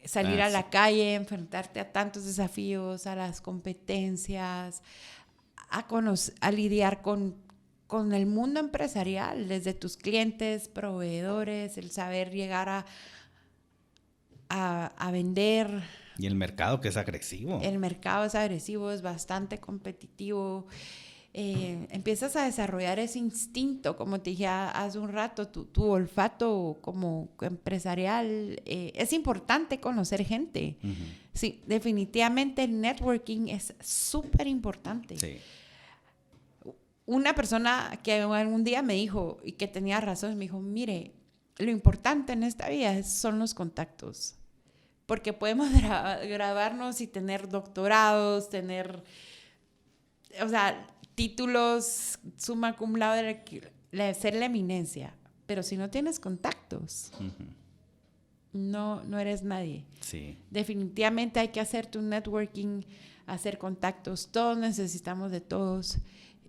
salir a la calle, enfrentarte a tantos desafíos, a las competencias, a lidiar con el mundo empresarial, desde tus clientes, proveedores, el saber llegar a vender.
Y el mercado que es agresivo.
El mercado es agresivo, es bastante competitivo. Empiezas a desarrollar ese instinto, como te dije hace un rato, tu olfato como empresarial. Es importante conocer gente. Uh-huh. Sí, definitivamente el networking es súper importante.
Sí.
Una persona que algún día me dijo, y que tenía razón, me dijo, mire, lo importante en esta vida son los contactos. Porque podemos graduarnos y tener doctorados, tener, o sea, títulos summa cum laude, ser la eminencia. Pero si no tienes contactos, no eres nadie.
Sí.
Definitivamente hay que hacer tu networking, hacer contactos. Todos necesitamos de todos.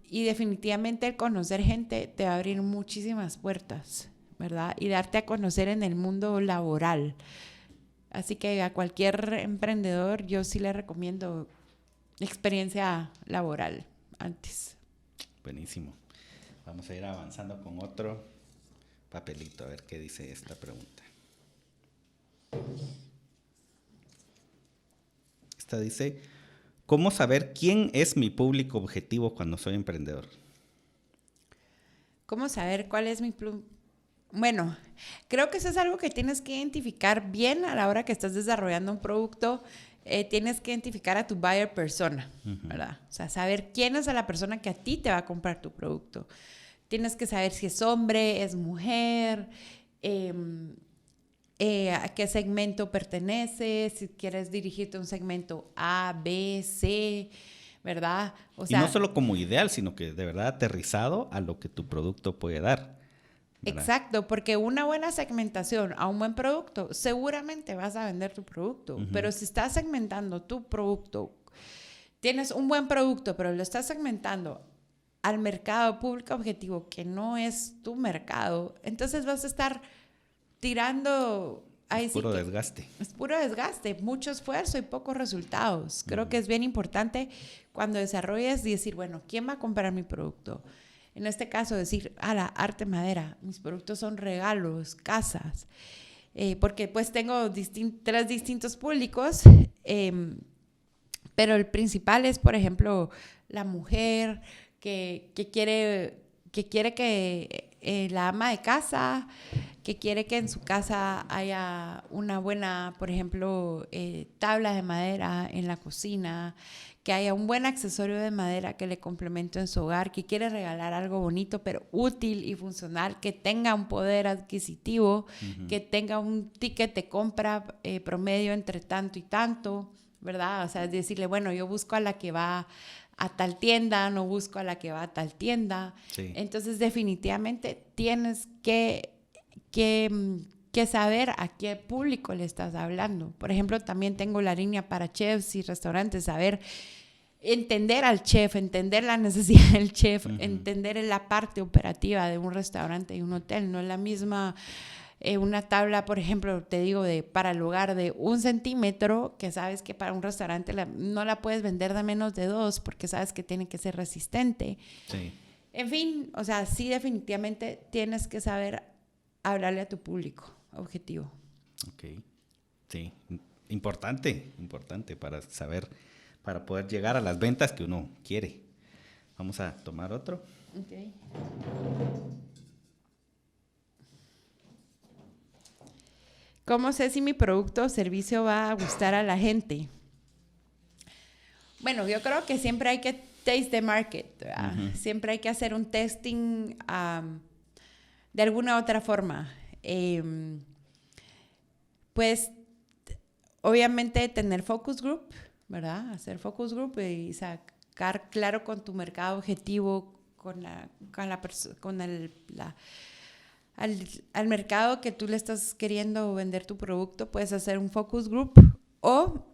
Y definitivamente el conocer gente te va a abrir muchísimas puertas, ¿verdad? Y darte a conocer en el mundo laboral. Así que a cualquier emprendedor yo sí le recomiendo experiencia laboral antes.
Buenísimo. Vamos a ir avanzando con otro papelito a ver qué dice esta pregunta. Esta dice, ¿cómo saber quién es mi público objetivo cuando soy emprendedor?
¿Cómo saber cuál es mi Bueno, creo que eso es algo que tienes que identificar bien a la hora que estás desarrollando un producto. Tienes que identificar a tu buyer persona, ¿verdad? O sea, saber quién es la persona que a ti te va a comprar tu producto. Tienes que saber si es hombre, es mujer, a qué segmento perteneces, si quieres dirigirte a un segmento A, B, C, ¿verdad?
O sea, y no solo como ideal, sino que de verdad aterrizado a lo que tu producto puede dar, ¿verdad?
Exacto, porque una buena segmentación a un buen producto, seguramente vas a vender tu producto, pero si estás segmentando tu producto, tienes un buen producto, pero lo estás segmentando al mercado público objetivo, que no es tu mercado, entonces vas a estar tirando...
Es puro desgaste.
Es puro desgaste, mucho esfuerzo y pocos resultados. Creo que es bien importante cuando desarrolles decir, bueno, ¿quién va a comprar mi producto? En este caso decir, Arte Madera, mis productos son regalos, casas, porque pues tengo tres distintos públicos, pero el principal es, por ejemplo, la mujer que quiere que la ama de casa, que quiere que en su casa haya una buena, por ejemplo, tabla de madera en la cocina, que haya un buen accesorio de madera que le complemente en su hogar, que quiere regalar algo bonito, pero útil y funcional, que tenga un poder adquisitivo, que tenga un ticket de compra promedio entre tanto y tanto, ¿verdad? O sea, es decirle, bueno, yo busco a la que va a tal tienda, no busco a la que va a tal tienda. Sí. Entonces, definitivamente tienes que saber a qué público le estás hablando. Por ejemplo, también tengo la línea para chefs y restaurantes, saber entender al chef, entender la necesidad del chef, entender la parte operativa de un restaurante y un hotel. No es la misma una tabla, por ejemplo, te digo, para el hogar de 1 centímetro, que sabes que para un restaurante no la puedes vender de menos de 2 porque sabes que tiene que ser resistente. Sí. En fin, o sea, sí, definitivamente tienes que saber hablarle a tu público objetivo.
Ok, sí, importante para saber, para poder llegar a las ventas que uno quiere. Vamos a tomar otro.
Ok. ¿Cómo sé si mi producto o servicio va a gustar a la gente? Bueno, yo creo que siempre hay que taste the market, siempre hay que hacer un testing de alguna otra forma. Pues, obviamente, tener focus group, ¿verdad? Hacer focus group y sacar claro con tu mercado objetivo, al mercado que tú le estás queriendo vender tu producto, puedes hacer un focus group o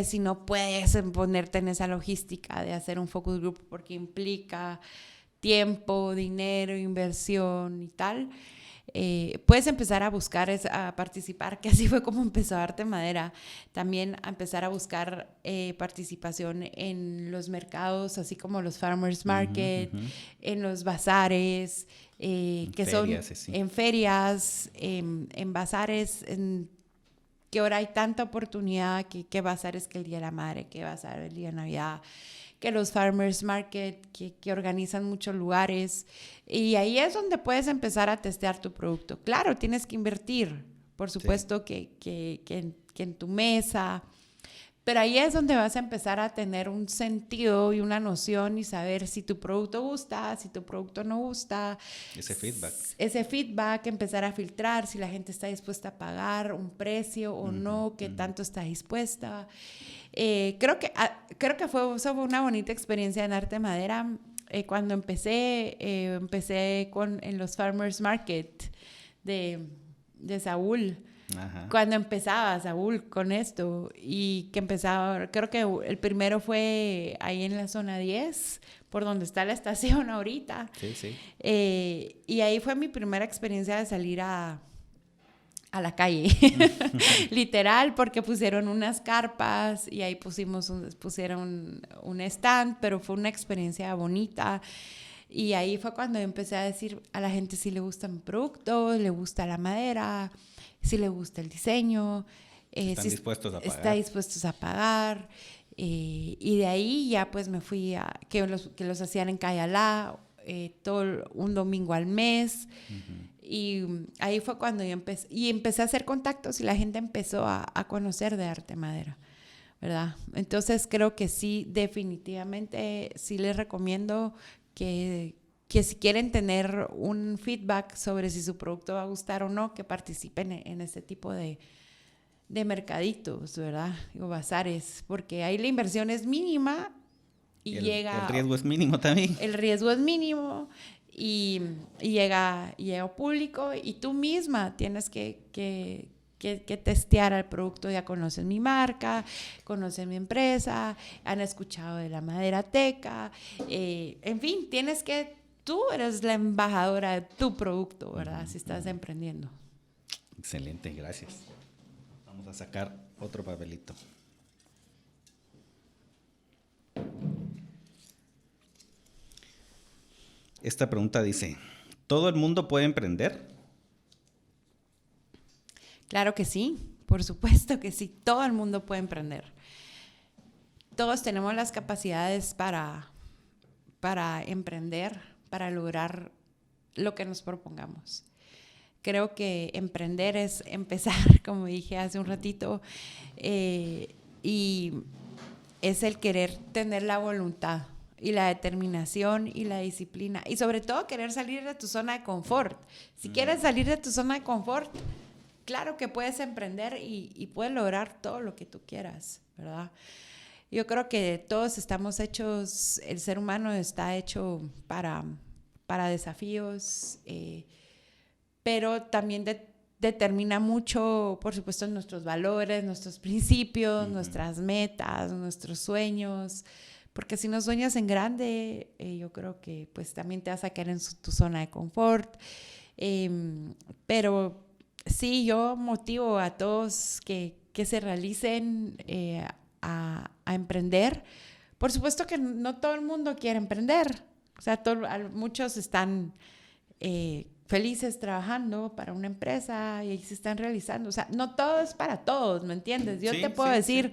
si no puedes ponerte en esa logística de hacer un focus group porque implica tiempo, dinero, inversión y tal, puedes empezar a buscar, a participar, que así fue como empezó Arte Madera, también a empezar a buscar participación en los mercados, así como los farmers market, en los bazares, que ferias, son sí. En ferias, en bazares, que ahora hay tanta oportunidad, que bazares que el Día de la Madre, que bazar el Día de Navidad, que los farmers market, que organizan muchos lugares, y ahí es donde puedes empezar a testear tu producto. Claro, tienes que invertir, por supuesto, sí. que en tu mesa, pero ahí es donde vas a empezar a tener un sentido y una noción y saber si tu producto gusta, si tu producto no gusta. Ese feedback, empezar a filtrar si la gente está dispuesta a pagar un precio o no, qué tanto está dispuesta. Creo que fue una bonita experiencia en Arte Madera. Cuando empecé en los farmers market de Saúl. Ajá. Cuando empezaba Saúl con esto y que empezaba, creo que el primero fue ahí en la zona 10, por donde está la estación ahorita. Sí, sí. Y ahí fue mi primera experiencia de salir a la calle, literal, porque pusieron unas carpas y ahí pusieron un stand, pero fue una experiencia bonita. Y ahí fue cuando empecé a decir a la gente si le gusta mi producto, le gusta la madera, si le gusta el diseño,
están dispuestos a pagar.
Está dispuestos a pagar. Y de ahí ya pues me fui a que los hacían en Cayalá, todo un domingo al mes. Y ahí fue cuando yo empecé a hacer contactos y la gente empezó a conocer de Arte Madera, ¿verdad? Entonces creo que sí, definitivamente sí les recomiendo que que si quieren tener un feedback sobre si su producto va a gustar o no, que participen en este tipo de mercaditos, ¿verdad? O bazares, porque ahí la inversión es mínima y llega...
El riesgo es mínimo también.
El riesgo es mínimo y llega público y tú misma tienes que testear al producto. Ya conocen mi marca, conocen mi empresa, han escuchado de la Maderateca, en fin, tú eres la embajadora de tu producto, ¿verdad? Si estás emprendiendo.
Excelente, gracias. Vamos a sacar otro papelito. Esta pregunta dice, ¿todo el mundo puede emprender?
Claro que sí, por supuesto que sí, todo el mundo puede emprender. Todos tenemos las capacidades para emprender, para lograr lo que nos propongamos. Creo que emprender es empezar, como dije hace un ratito, y es el querer tener la voluntad y la determinación y la disciplina y sobre todo querer salir de tu zona de confort. Si quieres salir de tu zona de confort, claro que puedes emprender y puedes lograr todo lo que tú quieras, ¿verdad? Yo creo que todos estamos hechos, el ser humano está hecho para desafíos, pero también determina mucho, por supuesto, nuestros valores, nuestros principios, nuestras metas, nuestros sueños, porque si no sueñas en grande, yo creo que pues también te vas a quedar en tu zona de confort, pero sí, yo motivo a todos que se realicen a emprender. Por supuesto que no todo el mundo quiere emprender, o sea, muchos están felices trabajando para una empresa y ahí se están realizando. O sea, no todo es para todos, ¿me entiendes? Yo te puedo decir,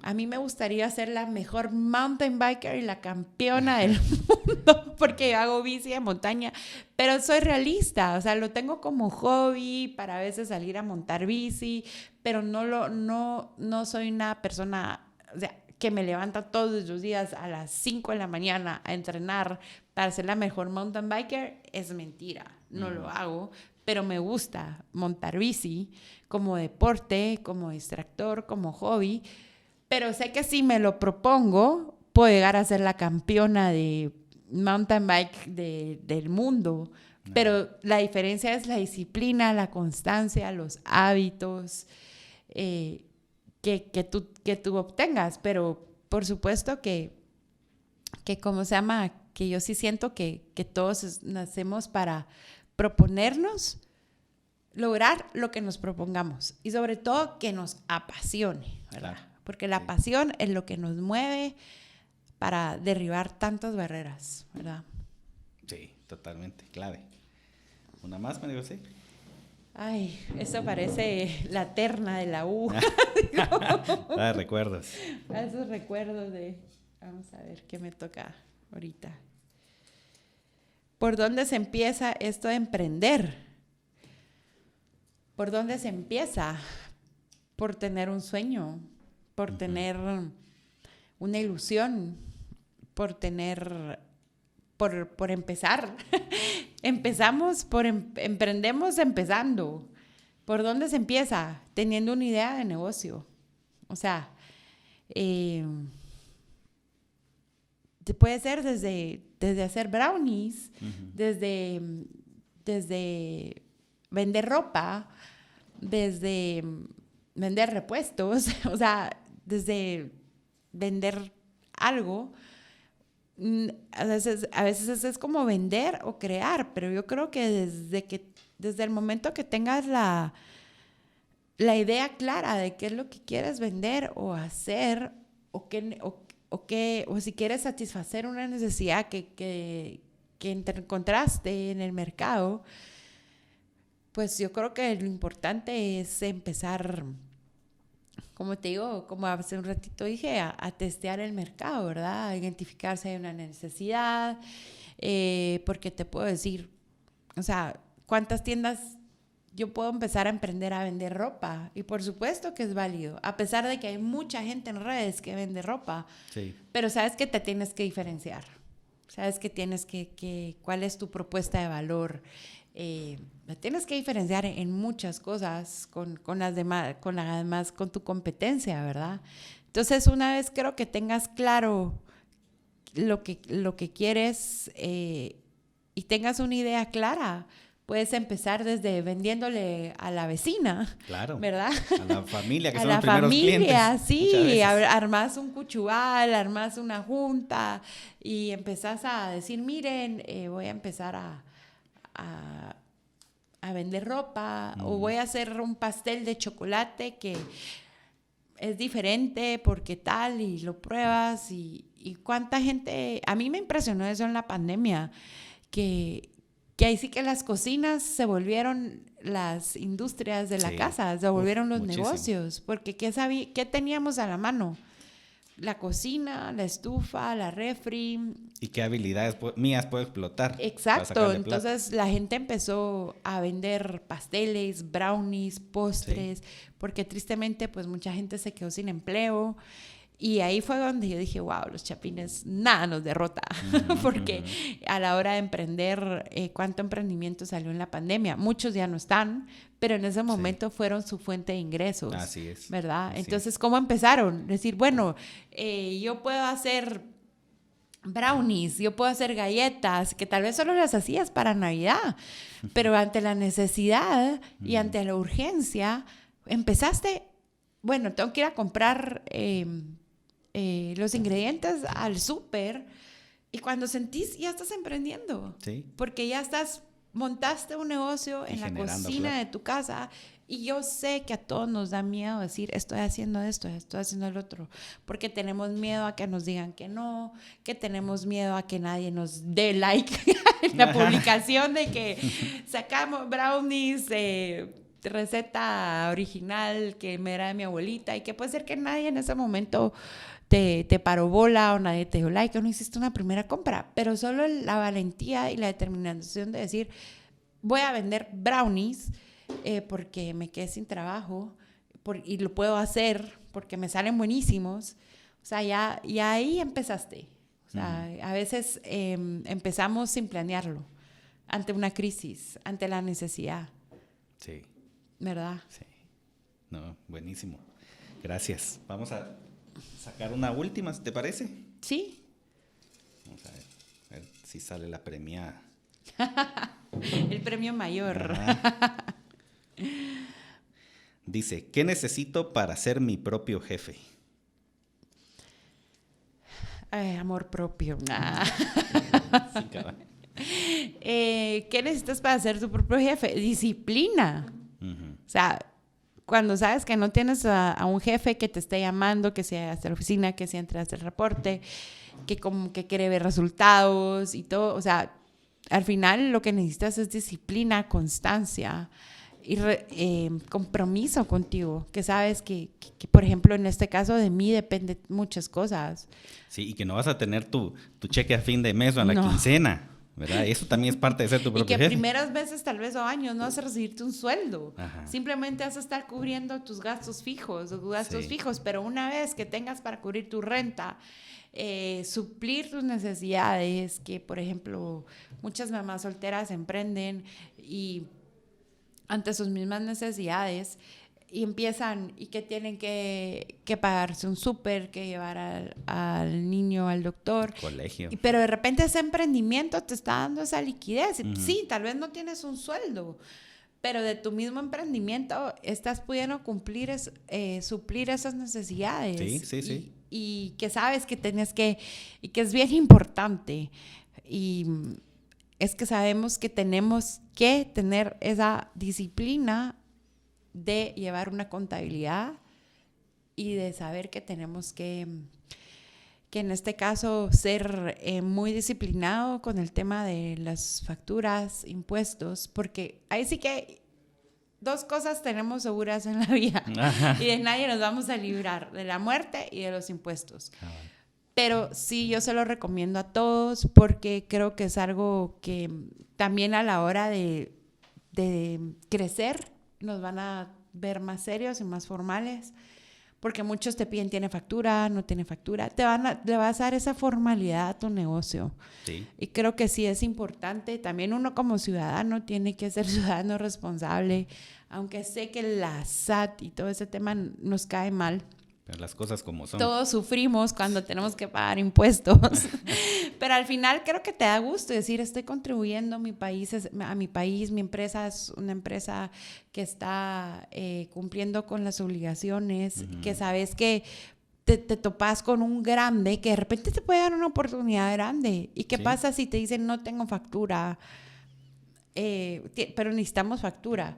a mí me gustaría ser la mejor mountain biker y la campeona del mundo porque yo hago bici de montaña, pero soy realista, o sea, lo tengo como hobby para a veces salir a montar bici, pero no soy una persona, o sea, que me levanta todos los días a las 5 de la mañana a entrenar para ser la mejor mountain biker. Es mentira, no lo hago, pero me gusta montar bici como deporte, como distractor, como hobby, pero sé que si me lo propongo, puedo llegar a ser la campeona de mountain bike del mundo, pero la diferencia es la disciplina, la constancia, los hábitos, que tú obtengas, pero por supuesto que ¿cómo se llama? Que yo sí siento que todos nacemos para proponernos lograr lo que nos propongamos y sobre todo que nos apasione, ¿verdad? Claro. Porque la pasión es lo que nos mueve para derribar tantas barreras, ¿verdad?
Sí, totalmente, clave. ¿Una más, María José?
Ay, eso parece la terna de la U.
Recuerdos.
Esos recuerdos de... Vamos a ver qué me toca ahorita. ¿Por dónde se empieza esto de emprender? ¿Por dónde se empieza? Por tener un sueño, por tener una ilusión, por empezar. Emprendemos empezando. ¿Por dónde se empieza? Teniendo una idea de negocio. O sea, puede ser desde hacer brownies, desde vender ropa, desde vender repuestos, o sea, desde vender algo. A veces es como vender o crear, pero yo creo que desde el momento que tengas la idea clara de qué es lo que quieres vender o hacer o si quieres satisfacer una necesidad que encontraste en el mercado, pues yo creo que lo importante es empezar, como te digo, como hace un ratito dije, a testear el mercado, ¿verdad? A identificar si hay una necesidad, porque te puedo decir, o sea, ¿cuántas tiendas yo puedo empezar a emprender a vender ropa? Y por supuesto que es válido, a pesar de que hay mucha gente en redes que vende ropa, sí. Pero sabes que te tienes que diferenciar. sabes que tienes cuál es tu propuesta de valor. Tienes que diferenciar en muchas cosas con las demás, con tu competencia, ¿verdad? Entonces, una vez creo que tengas claro lo que quieres y tengas una idea clara, puedes empezar desde vendiéndole a la vecina,
claro,
¿verdad?
A la familia, que
a
son
la
los primeros
familia,
clientes.
sí, armás un cuchubal, armás una junta y empezás a decir, miren, voy a empezar a vender ropa o voy a hacer un pastel de chocolate que es diferente porque tal, y lo pruebas y cuánta gente, a mí me impresionó eso en la pandemia, que ahí sí que las cocinas se volvieron las industrias de la casa, se volvieron los
muchísimo.
negocios, porque ¿qué teníamos a la mano? La cocina, la estufa, la refri.
¿Y qué habilidades mías puedo explotar?
Exacto, entonces la gente empezó a vender pasteles, brownies, postres, porque tristemente pues mucha gente se quedó sin empleo. Y ahí fue donde yo dije, wow, los chapines nada nos derrota, porque a la hora de emprender, ¿cuánto emprendimiento salió en la pandemia? Muchos ya no están, pero en ese momento fueron su fuente de ingresos.
Así es.
¿Verdad?
Así
Entonces, ¿cómo empezaron? Decir, bueno, yo puedo hacer brownies, yo puedo hacer galletas, que tal vez solo las hacías para Navidad, pero ante la necesidad y ante la urgencia, empezaste, bueno, tengo que ir a comprar los ingredientes al súper, y cuando sentís, ya estás emprendiendo.
Sí.
Porque ya montaste un negocio en la cocina de tu casa, y yo sé que a todos nos da miedo decir, estoy haciendo esto, estoy haciendo el otro, porque tenemos miedo a que nos digan que no, que tenemos miedo a que nadie nos dé like en la publicación de que sacamos brownies, receta original que me era de mi abuelita, y que puede ser que nadie en ese momento te paró bola o nadie te dio like o no hiciste una primera compra, pero solo la valentía y la determinación de decir, voy a vender brownies porque me quedé sin trabajo y lo puedo hacer porque me salen buenísimos. O sea, ya ahí empezaste. O sea, a veces empezamos sin planearlo, ante una crisis, ante la necesidad.
Sí.
¿Verdad?
Sí. No, buenísimo. Gracias. Vamos a sacar una última, ¿te parece?
Sí.
Vamos a ver si sale la premiada.
El premio mayor.
Dice, ¿qué necesito para ser mi propio jefe?
Amor propio.
Sí, cabrón.
¿Qué necesitas para ser tu propio jefe? Disciplina. O sea, cuando sabes que no tienes a un jefe que te esté llamando, que sea hasta la oficina, que sea entre el reporte, que quiere ver resultados y todo, o sea, al final lo que necesitas es disciplina, constancia y compromiso contigo, que sabes que, por ejemplo, en este caso de mí depende muchas cosas.
Sí, y que no vas a tener tu cheque a fin de mes o a la quincena, ¿verdad? Eso también es parte de ser tu propio jefe.
Y que primeras veces, tal vez, o años, no vas a recibirte un sueldo.
Ajá.
Simplemente vas a estar cubriendo tus gastos fijos, pero una vez que tengas para cubrir tu renta, suplir tus necesidades, que, por ejemplo, muchas mamás solteras emprenden y ante sus mismas necesidades y empiezan y que tienen que pagarse un súper, que llevar al niño al doctor.
Colegio.
Pero de repente ese emprendimiento te está dando esa liquidez. Sí, tal vez no tienes un sueldo, pero de tu mismo emprendimiento estás pudiendo suplir esas necesidades.
Sí.
Y que sabes que tienes y que es bien importante. Y es que sabemos que tenemos que tener esa disciplina de llevar una contabilidad y de saber que tenemos que en este caso ser muy disciplinado con el tema de las facturas, impuestos, porque ahí sí que 2 cosas tenemos seguras en la vida. Ajá. Y de nadie nos vamos a librar, de la muerte y de los impuestos. Ajá. Pero sí, yo se lo recomiendo a todos porque creo que es algo que también a la hora de crecer nos van a ver más serios y más formales, porque muchos te piden, ¿tiene factura? ¿No tiene factura? Le vas a dar esa formalidad a tu negocio.
Sí.
Y creo que sí es importante. También uno como ciudadano tiene que ser ciudadano responsable, aunque sé que la SAT y todo ese tema nos cae mal.
Pero las cosas como son.
Todos sufrimos cuando tenemos que pagar impuestos, pero al final creo que te da gusto decir, estoy contribuyendo a mi país, mi empresa es una empresa que está cumpliendo con las obligaciones, que sabes que te topas con un grande que de repente te puede dar una oportunidad grande. ¿Y qué pasa si te dicen no tengo factura, pero necesitamos factura?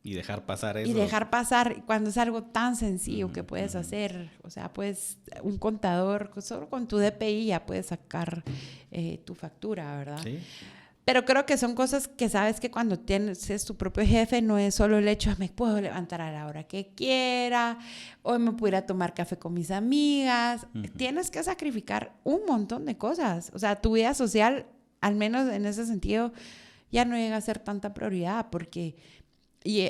Y dejar pasar eso.
Y dejar pasar cuando es algo tan sencillo que puedes hacer. O sea, pues un contador, solo con tu DPI ya puedes sacar tu factura, ¿verdad?
Sí.
Pero creo que son cosas que sabes que cuando es tu propio jefe, no es solo el hecho de me puedo levantar a la hora que quiera, hoy me puedo ir a tomar café con mis amigas. Tienes que sacrificar un montón de cosas. O sea, tu vida social, al menos en ese sentido, ya no llega a ser tanta prioridad porque...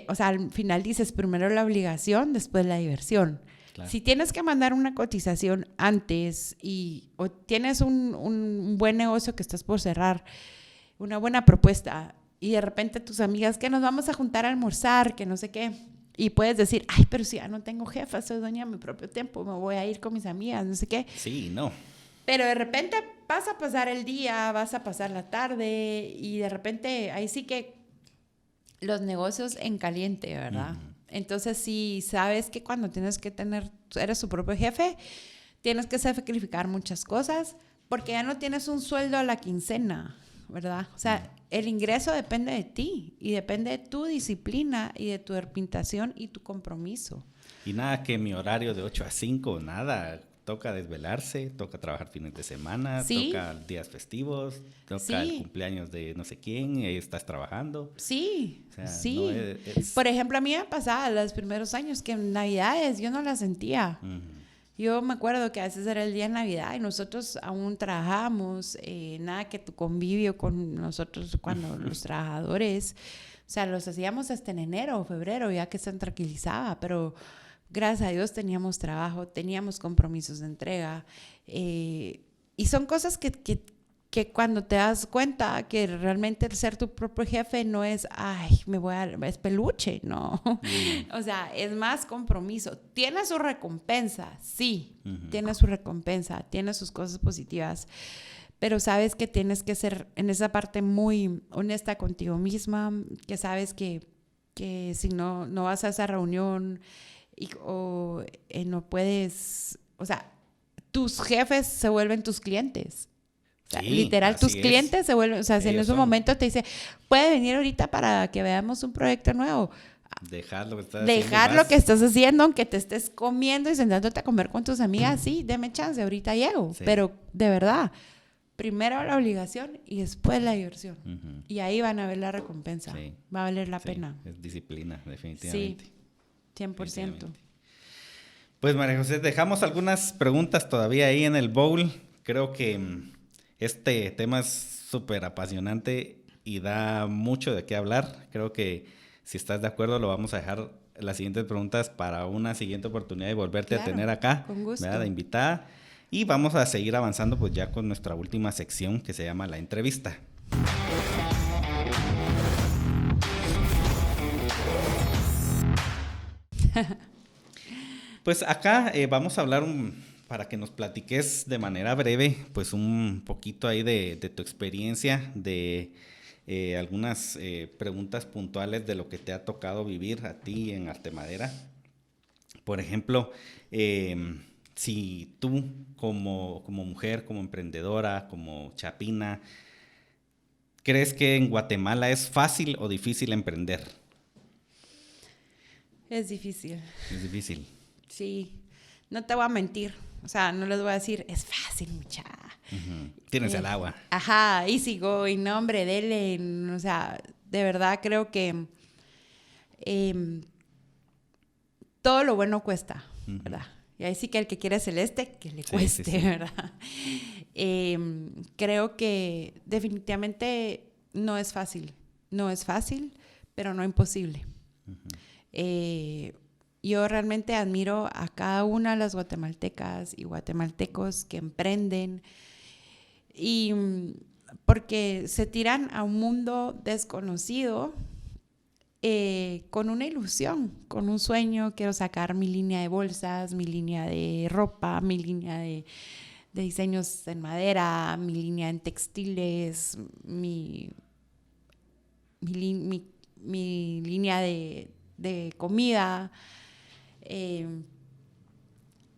o sea, al final dices primero la obligación, después la diversión. Claro. Si tienes que mandar una cotización antes o tienes un buen negocio que estás por cerrar, una buena propuesta, y de repente tus amigas que nos vamos a juntar a almorzar, que no sé qué, y puedes decir, ay, pero si ya no tengo jefa, soy dueña de mi propio tiempo, me voy a ir con mis amigas, no sé qué.
Sí, no.
Pero de repente vas a pasar el día, vas a pasar la tarde, y de repente ahí sí que los negocios en caliente, ¿verdad? Entonces, si sabes que cuando eres tu propio jefe, tienes que sacrificar muchas cosas porque ya no tienes un sueldo a la quincena, ¿verdad? O sea, el ingreso depende de ti y depende de tu disciplina y de tu orientación y tu compromiso.
Y nada que mi horario de 8 a 5, nada. Toca desvelarse, toca trabajar fines de semana,
¿Sí?
Toca días festivos, toca el cumpleaños de no sé quién, y estás trabajando.
Sí,
o sea,
sí.
No
Por ejemplo, a mí me pasaba los primeros años que en Navidades yo no las sentía. Yo me acuerdo que a veces era el día de Navidad y nosotros aún trabajábamos, nada que tu convivio con nosotros cuando los trabajadores, o sea, los hacíamos hasta en enero o febrero ya que se tranquilizaba, pero... Gracias a Dios teníamos trabajo, teníamos compromisos de entrega y son cosas que cuando te das cuenta que realmente el ser tu propio jefe no es, ay, es peluche, no. O sea, es más compromiso. Tiene su recompensa, sí, tiene su recompensa, tiene sus cosas positivas, pero sabes que tienes que ser en esa parte muy honesta contigo misma, que sabes que si no vas a esa reunión... no puedes, o sea, tus jefes se vuelven tus clientes. O sea,
sí,
literal, tus clientes se vuelven, o sea, si en ese momento te dice, puede venir ahorita para que veamos un proyecto nuevo.
Dejar lo que
estás haciendo, aunque te estés comiendo y sentándote a comer con tus amigas, sí, deme chance, ahorita llego. Sí. Pero de verdad, primero la obligación y después la diversión. Y ahí van a ver la recompensa. Sí. Va a valer la pena.
Es disciplina, definitivamente.
Sí. 100%.
Pues María José, dejamos algunas preguntas todavía ahí en el bowl. Creo que este tema es súper apasionante y da mucho de qué hablar. Creo que si estás de acuerdo lo vamos a dejar las siguientes preguntas para una siguiente oportunidad de volverte a tener acá,
con gusto,
¿verdad? De invitada. Y vamos a seguir avanzando pues ya con nuestra última sección que se llama la entrevista. Pues acá vamos a hablar para que nos platiques de manera breve, pues un poquito ahí de tu experiencia, de algunas preguntas puntuales de lo que te ha tocado vivir a ti en Arte Madera. Por ejemplo, si tú como mujer, como emprendedora, como chapina, ¿crees que en Guatemala es fácil o difícil emprender?
Es difícil.
Es difícil.
Sí, no te voy a mentir. O sea, no les voy a decir, es fácil, mucha.
Tírense al agua.
Ajá, easy going, no, hombre, dele. O sea, de verdad creo que todo lo bueno cuesta, ¿verdad? Y ahí sí que el que quiere celeste, que le cueste, sí. ¿Verdad? Creo que definitivamente no es fácil. No es fácil, pero no imposible. yo realmente admiro a cada una de las guatemaltecas y guatemaltecos que emprenden y porque se tiran a un mundo desconocido con una ilusión, con un sueño. Quiero sacar mi línea de bolsas, mi línea de ropa, mi línea de diseños en madera, mi línea en textiles, mi línea de comida.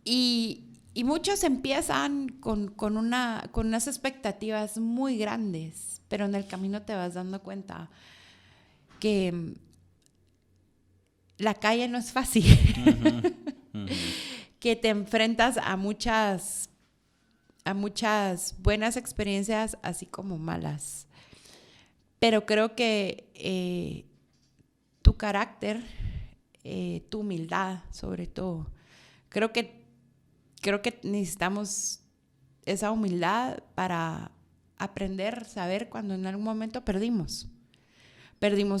Y muchos empiezan con unas expectativas muy grandes, pero en el camino te vas dando cuenta que la calle no es fácil, que te enfrentas a muchas buenas experiencias, así como malas. Pero creo que tu carácter, tu humildad, sobre todo, creo que necesitamos esa humildad para aprender, saber cuando en algún momento perdimos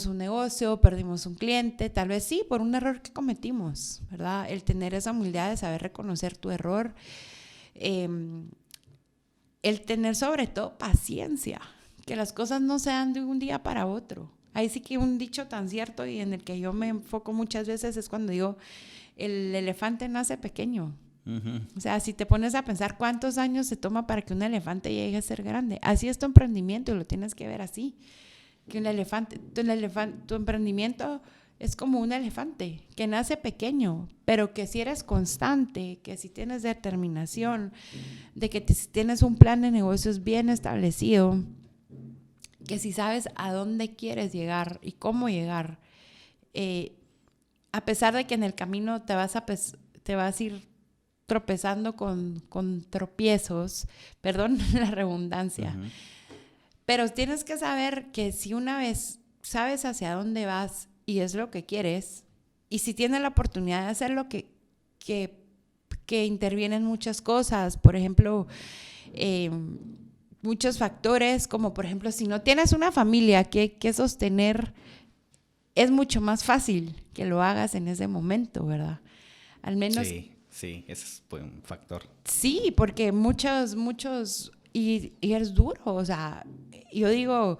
un negocio, perdimos un cliente, tal vez sí, por un error que cometimos, ¿verdad? El tener esa humildad de saber reconocer tu error, el tener sobre todo paciencia, que las cosas no se dan de un día para otro. Ahí sí que un dicho tan cierto y en el que yo me enfoco muchas veces es cuando digo, el elefante nace pequeño. O sea, si te pones a pensar cuántos años se toma para que un elefante llegue a ser grande, así es tu emprendimiento y lo tienes que ver así. Que tu emprendimiento es como un elefante que nace pequeño, pero que si eres constante, que si tienes determinación, de que si tienes un plan de negocios bien establecido, que si sabes a dónde quieres llegar y cómo llegar, a pesar de que en el camino te vas a ir tropezando con tropiezos, perdón la redundancia, pero tienes que saber que si una vez sabes hacia dónde vas y es lo que quieres, y si tienes la oportunidad de hacer lo que intervienen muchas cosas, por ejemplo, muchos factores, como por ejemplo, si no tienes una familia que sostener, es mucho más fácil que lo hagas en ese momento, ¿verdad? Al menos...
Sí, ese es un factor.
Sí, porque muchos, y es duro, o sea, yo digo,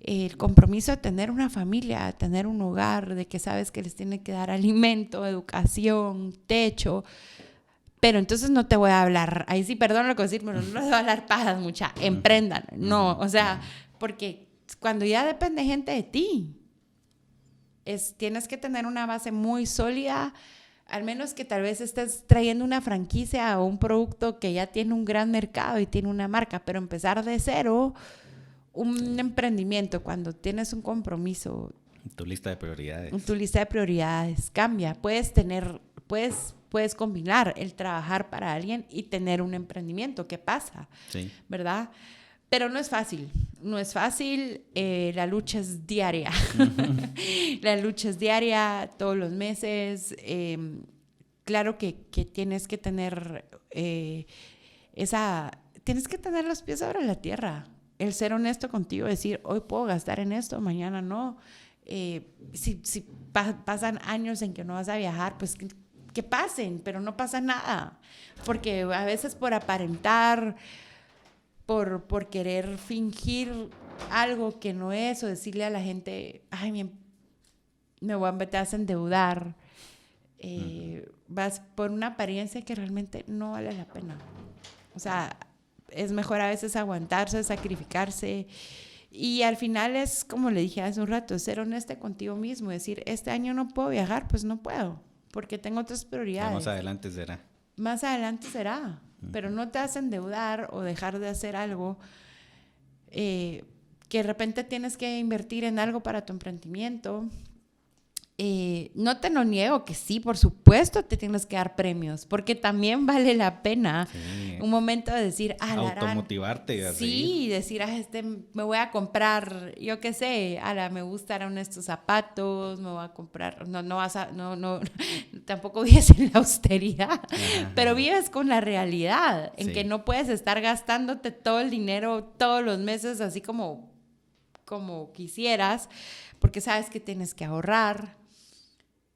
el compromiso de tener una familia, tener un hogar, de que sabes que les tiene que dar alimento, educación, techo, pero entonces no te voy a hablar, ahí sí, perdón lo que decir, pero no les voy a hablar pajas, mucha, emprendan, no, o sea, porque cuando ya depende gente de ti, tienes que tener una base muy sólida, al menos que tal vez estés trayendo una franquicia o un producto que ya tiene un gran mercado y tiene una marca, pero empezar de cero, un emprendimiento, cuando tienes un compromiso.
Tu lista de prioridades.
Tu lista de prioridades cambia. Puedes combinar el trabajar para alguien y tener un emprendimiento. ¿Qué pasa? Sí. ¿Verdad? Pero no es fácil, la lucha es diaria, la lucha es diaria todos los meses, claro que tienes que tener tienes que tener los pies sobre la tierra, el ser honesto contigo, decir, hoy puedo gastar en esto, mañana no, si pasan años en que no vas a viajar, pues que pasen, pero no pasa nada, porque a veces por aparentar, por querer fingir algo que no es, o decirle a la gente, ay, me voy a meter a endeudar, vas por una apariencia que realmente no vale la pena. O sea, es mejor a veces aguantarse, sacrificarse, y al final es, como le dije hace un rato, ser honesto contigo mismo, decir, este año no puedo viajar, pues no puedo, porque tengo otras prioridades.
Más adelante será.
Más adelante será. Pero no te hacen endeudar o dejar de hacer algo que de repente tienes que invertir en algo para tu emprendimiento. No te lo niego que sí, por supuesto te tienes que dar premios, porque también vale la pena un momento de decir,
automotivarte.
Sí, decir, me voy a comprar, yo qué sé, me gustaron estos zapatos, me voy a comprar, no, tampoco vives en la austeridad, pero vives con la realidad, en que no puedes estar gastándote todo el dinero todos los meses así como quisieras, porque sabes que tienes que ahorrar.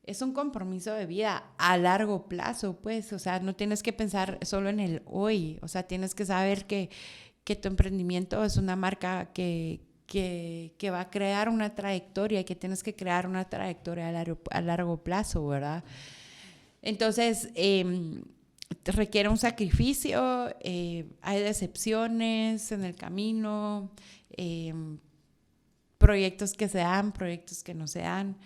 es un compromiso de vida a largo plazo, pues, o sea, no tienes que pensar solo en el hoy, o sea, tienes que saber que tu emprendimiento es una marca que va a crear una trayectoria y que tienes que crear una trayectoria a largo plazo, ¿verdad? Entonces, requiere un sacrificio, hay decepciones en el camino, proyectos que se dan, proyectos que no se dan,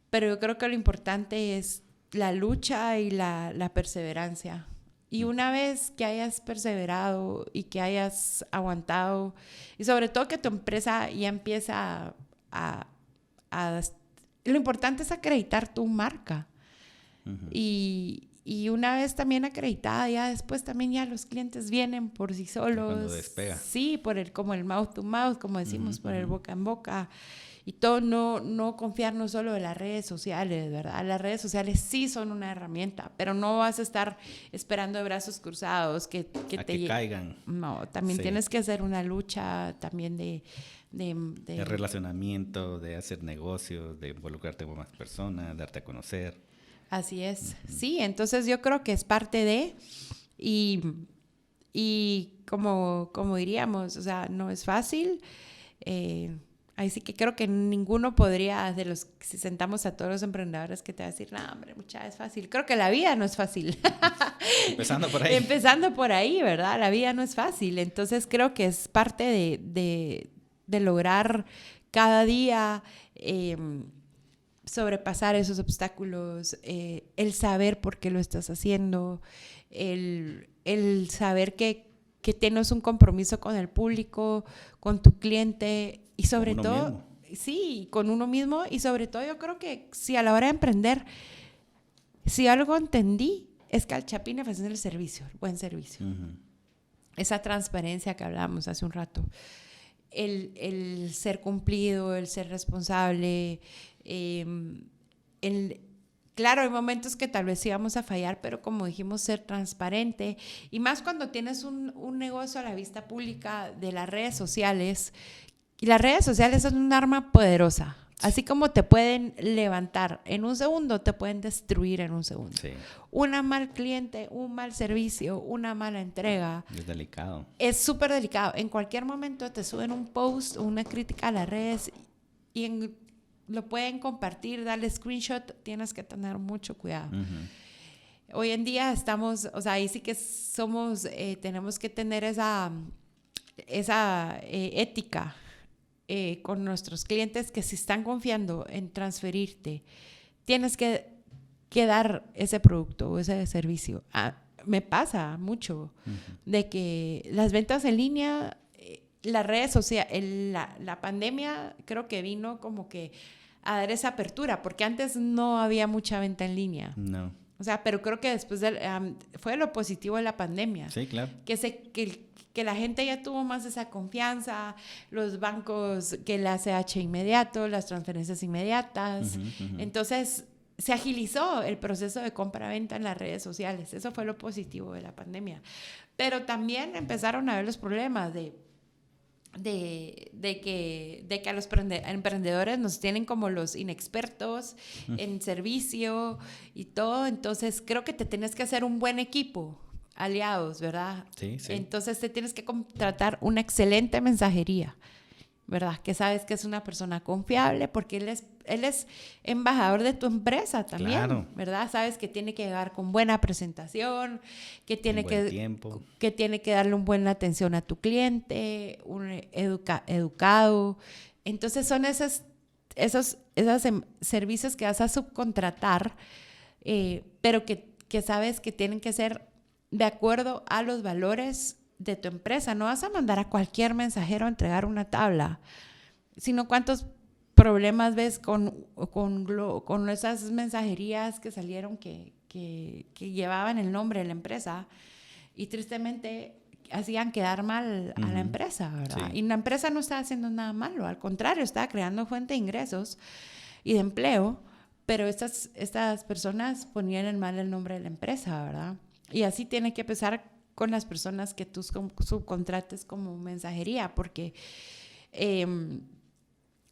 pero yo creo que lo importante es la lucha y la perseverancia. Y una vez que hayas perseverado y que hayas aguantado, y sobre todo que tu empresa ya empieza lo importante es acreditar tu marca. Uh-huh. Y una vez también acreditada, ya después también ya los clientes vienen por sí solos.
Cuando despega.
Sí, como el mouth to mouth, como decimos, por el boca en boca. Y todo, no confiarnos solo en las redes sociales, ¿verdad? Las redes sociales sí son una herramienta, pero no vas a estar esperando de brazos cruzados que
caigan.
No, también tienes que hacer una lucha también de
relacionamiento, de hacer negocios, de involucrarte con más personas, darte a conocer.
Así es. Uh-huh. Sí, entonces yo creo que es parte de, y como diríamos, o sea, no es fácil. Así que creo que ninguno podría, si sentamos a todos los emprendedores, que te va a decir, no, hombre, mucha, es fácil. Creo que la vida no es fácil.
Empezando por ahí.
Empezando por ahí, ¿verdad? La vida no es fácil. Entonces creo que es parte de lograr cada día sobrepasar esos obstáculos, el saber por qué lo estás haciendo, el saber que tienes un compromiso con el público, con tu cliente y sobre todo, mismo. Sí, con uno mismo, y sobre todo yo creo que si a la hora de emprender, si algo entendí es que al Chapín le fascina el servicio, el buen servicio. Uh-huh. Esa transparencia que hablábamos hace un rato, el ser cumplido, el ser responsable, claro, hay momentos que tal vez sí vamos a fallar, pero como dijimos, ser transparente, y más cuando tienes un negocio a la vista pública de las redes sociales. Y las redes sociales son un arma poderosa. Así como te pueden levantar en un segundo, te pueden destruir en un segundo. Sí. Un mal cliente, un mal servicio, una mala entrega.
Es delicado.
Es súper delicado. En cualquier momento te suben un post o una crítica a las redes y lo pueden compartir, darle screenshot. Tienes que tener mucho cuidado. Uh-huh. Hoy en día estamos, o sea, ahí sí que somos, tenemos que tener esa ética con nuestros clientes, que si están confiando en transferirte, tienes que dar ese producto o ese servicio. Me pasa mucho de que las ventas en línea, las redes sociales, la pandemia creo que vino como que a dar esa apertura, porque antes no había mucha venta en línea.
No.
O sea, pero creo que después fue lo positivo de la pandemia.
Sí, claro.
Que la gente ya tuvo más esa confianza, los bancos, que el ACH inmediato, las transferencias inmediatas. Uh-huh, uh-huh. Entonces, se agilizó el proceso de compra-venta en las redes sociales. Eso fue lo positivo de la pandemia. Pero también empezaron a ver los problemas de que a los emprendedores nos tienen como los inexpertos en servicio y todo. Entonces, creo que te tienes que hacer un buen equipo, aliados, ¿verdad?
Sí, sí.
Entonces te tienes que contratar una excelente mensajería, ¿verdad? Que sabes que es una persona confiable, porque él es embajador de tu empresa también, claro. ¿Verdad? Sabes que tiene que llegar con buena presentación, que tiene que tiene que darle una buena atención a tu cliente, un educado. Entonces son esos servicios que vas a subcontratar, pero que sabes que tienen que ser de acuerdo a los valores de tu empresa. No vas a mandar a cualquier mensajero a entregar una tabla, sino cuántos problemas ves con esas mensajerías que salieron que llevaban el nombre de la empresa y tristemente hacían quedar mal a la empresa, ¿verdad? Sí. Y la empresa no estaba haciendo nada malo, al contrario, estaba creando fuente de ingresos y de empleo, pero estas personas ponían en mal el nombre de la empresa, ¿verdad? Y así tiene que empezar con las personas que tú subcontrates como mensajería, porque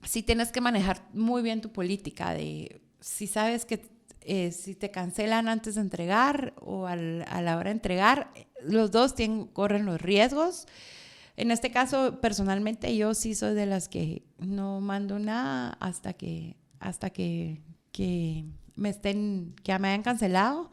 sí tienes que manejar muy bien tu política de si sabes que si te cancelan antes de entregar o a la hora de entregar, los dos corren los riesgos. En este caso, personalmente, yo sí soy de las que no mando nada hasta que ya me hayan cancelado.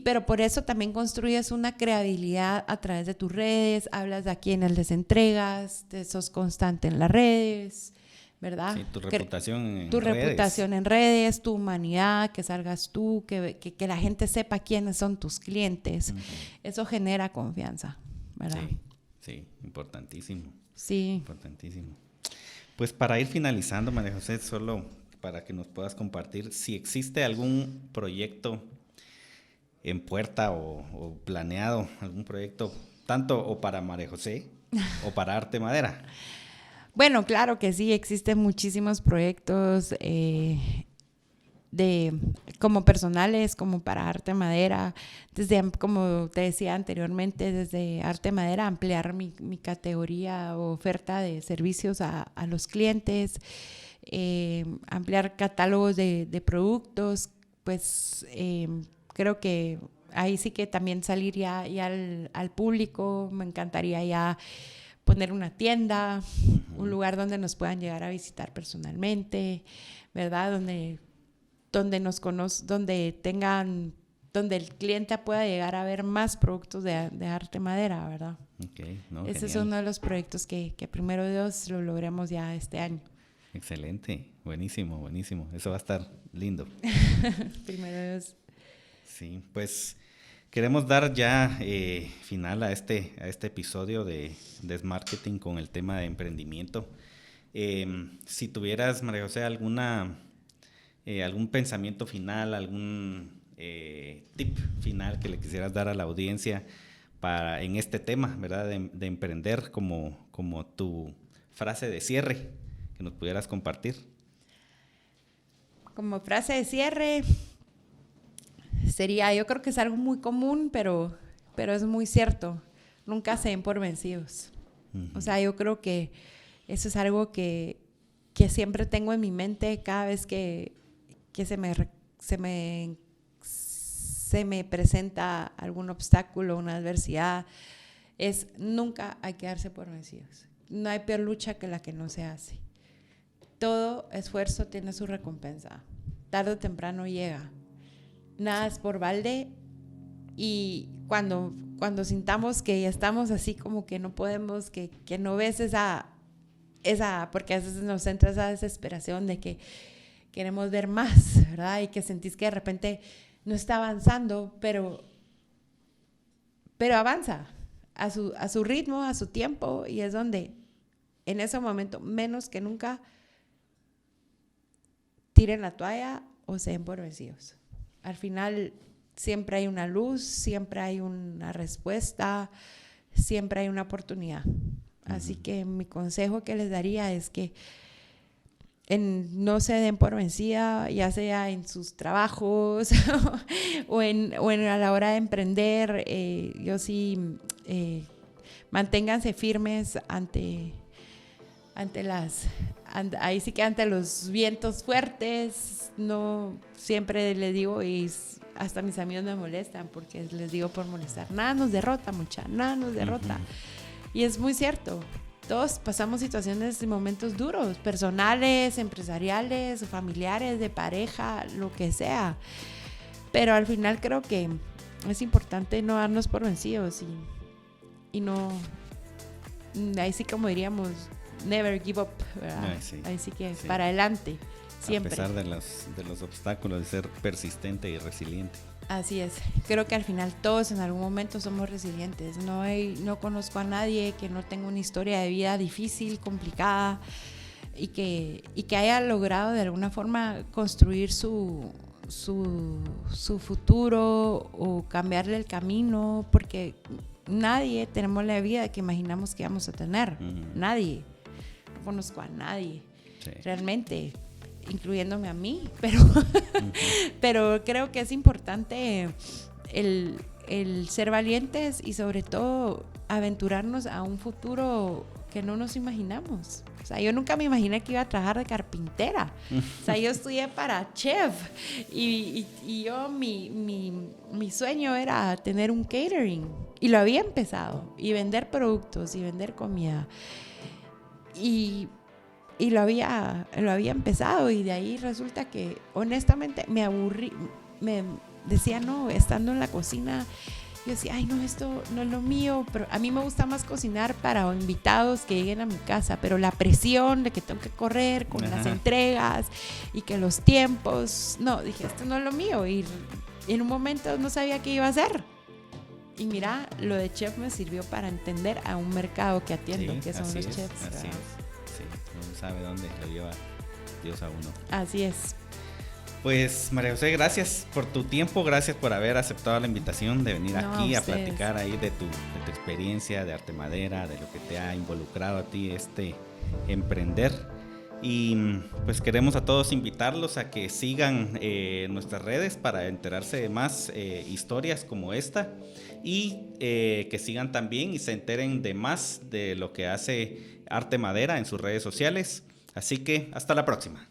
Pero por eso también construyes una credibilidad a través de tus redes, hablas de a quiénes les entregas, sos constante en las redes, ¿verdad?
Sí, tu reputación en
tu
redes.
Reputación en redes, tu humanidad, que salgas tú, que la gente sepa quiénes son tus clientes. Eso genera confianza, ¿verdad?
Sí, importantísimo.
Sí.
Importantísimo. Pues para ir finalizando, María José, solo para que nos puedas compartir si existe algún proyecto en puerta o planeado, algún proyecto tanto o para María José o para Arte Madera.
Bueno, claro que sí, existen muchísimos proyectos como personales, como para Arte Madera, desde, como te decía anteriormente, desde Arte Madera ampliar mi categoría o oferta de servicios a los clientes, ampliar catálogos de productos, pues creo que ahí sí que también salir ya al público. Me encantaría ya poner una tienda, un lugar donde nos puedan llegar a visitar personalmente, ¿verdad? Donde nos conozcan, donde el cliente pueda llegar a ver más productos de Arte Madera, ¿verdad?
Okay,
Ese es
genial.
uno de los proyectos que primero Dios lo logremos ya este año.
Excelente, buenísimo. Eso va a estar lindo.
Primero Dios.
Sí, pues queremos dar ya final a este episodio de Desmarketing con el tema de emprendimiento. Si tuvieras, María José, algún pensamiento final, algún tip final que le quisieras dar a la audiencia en este tema, ¿verdad? De emprender como tu frase de cierre que nos pudieras compartir.
Como frase de cierre sería, yo creo que es algo muy común, pero es muy cierto. Nunca se den por vencidos. O sea, yo creo que eso es algo que siempre tengo en mi mente cada vez que se me presenta algún obstáculo, una adversidad. Es nunca hay que darse por vencidos. No hay peor lucha que la que no se hace. Todo esfuerzo tiene su recompensa. Tarde o temprano llega. Nada es por balde, y cuando sintamos que ya estamos así como que no podemos, que no ves esa, porque a veces nos entra esa desesperación de que queremos ver más, ¿verdad? Y que sentís que de repente no está avanzando, pero avanza a su ritmo, a su tiempo, y es donde en ese momento, menos que nunca, tiren la toalla o se den por vencidos. Al final siempre hay una luz, siempre hay una respuesta, siempre hay una oportunidad. Así que mi consejo que les daría es que no se den por vencida, ya sea en sus trabajos o a la hora de emprender. Yo sí, manténganse firmes ante ahí sí que ante los vientos fuertes. No, siempre les digo, y hasta mis amigos me molestan porque les digo por molestar, nada nos derrota, nada nos derrota. Y es muy cierto, todos pasamos situaciones y momentos duros, personales, empresariales, familiares, de pareja, lo que sea, pero al final creo que es importante no darnos por vencidos y no, ahí sí como diríamos, never give up, ¿verdad? Ahí sí que sí, para adelante, siempre.
A pesar de los obstáculos, de ser persistente y resiliente.
Así es. Creo que al final todos en algún momento somos resilientes. No conozco a nadie que no tenga una historia de vida difícil, complicada, y que haya logrado de alguna forma construir su futuro o cambiarle el camino, porque nadie tenemos la vida que imaginamos que vamos a tener. Nadie. No conozco a nadie, realmente, incluyéndome a mí, pero creo que es importante el ser valientes y sobre todo aventurarnos a un futuro que no nos imaginamos. O sea, yo nunca me imaginé que iba a trabajar de carpintera. O sea, yo estudié para chef y yo, mi sueño era tener un catering y lo había empezado, y vender productos y vender comida. Y lo había empezado, y de ahí resulta que honestamente me aburrí, me decía no, estando en la cocina, yo decía, ay no, esto no es lo mío, pero a mí me gusta más cocinar para invitados que lleguen a mi casa, pero la presión de que tengo que correr con las entregas y que los tiempos, no, dije, esto no es lo mío, y en un momento no sabía qué iba a hacer. Y mira, lo de chef me sirvió para entender a un mercado que atiendo, que son los chefs.
Así es. Sí, uno sabe dónde lo lleva Dios a uno.
Así es.
Pues María José, gracias por tu tiempo, gracias por haber aceptado la invitación de venir aquí a platicar ahí de tu experiencia de arte madera, de lo que te ha involucrado a ti emprender. Y pues queremos a todos invitarlos a que sigan nuestras redes para enterarse de más historias como esta, y que sigan también y se enteren de más de lo que hace Arte Madera en sus redes sociales. Así que hasta la próxima.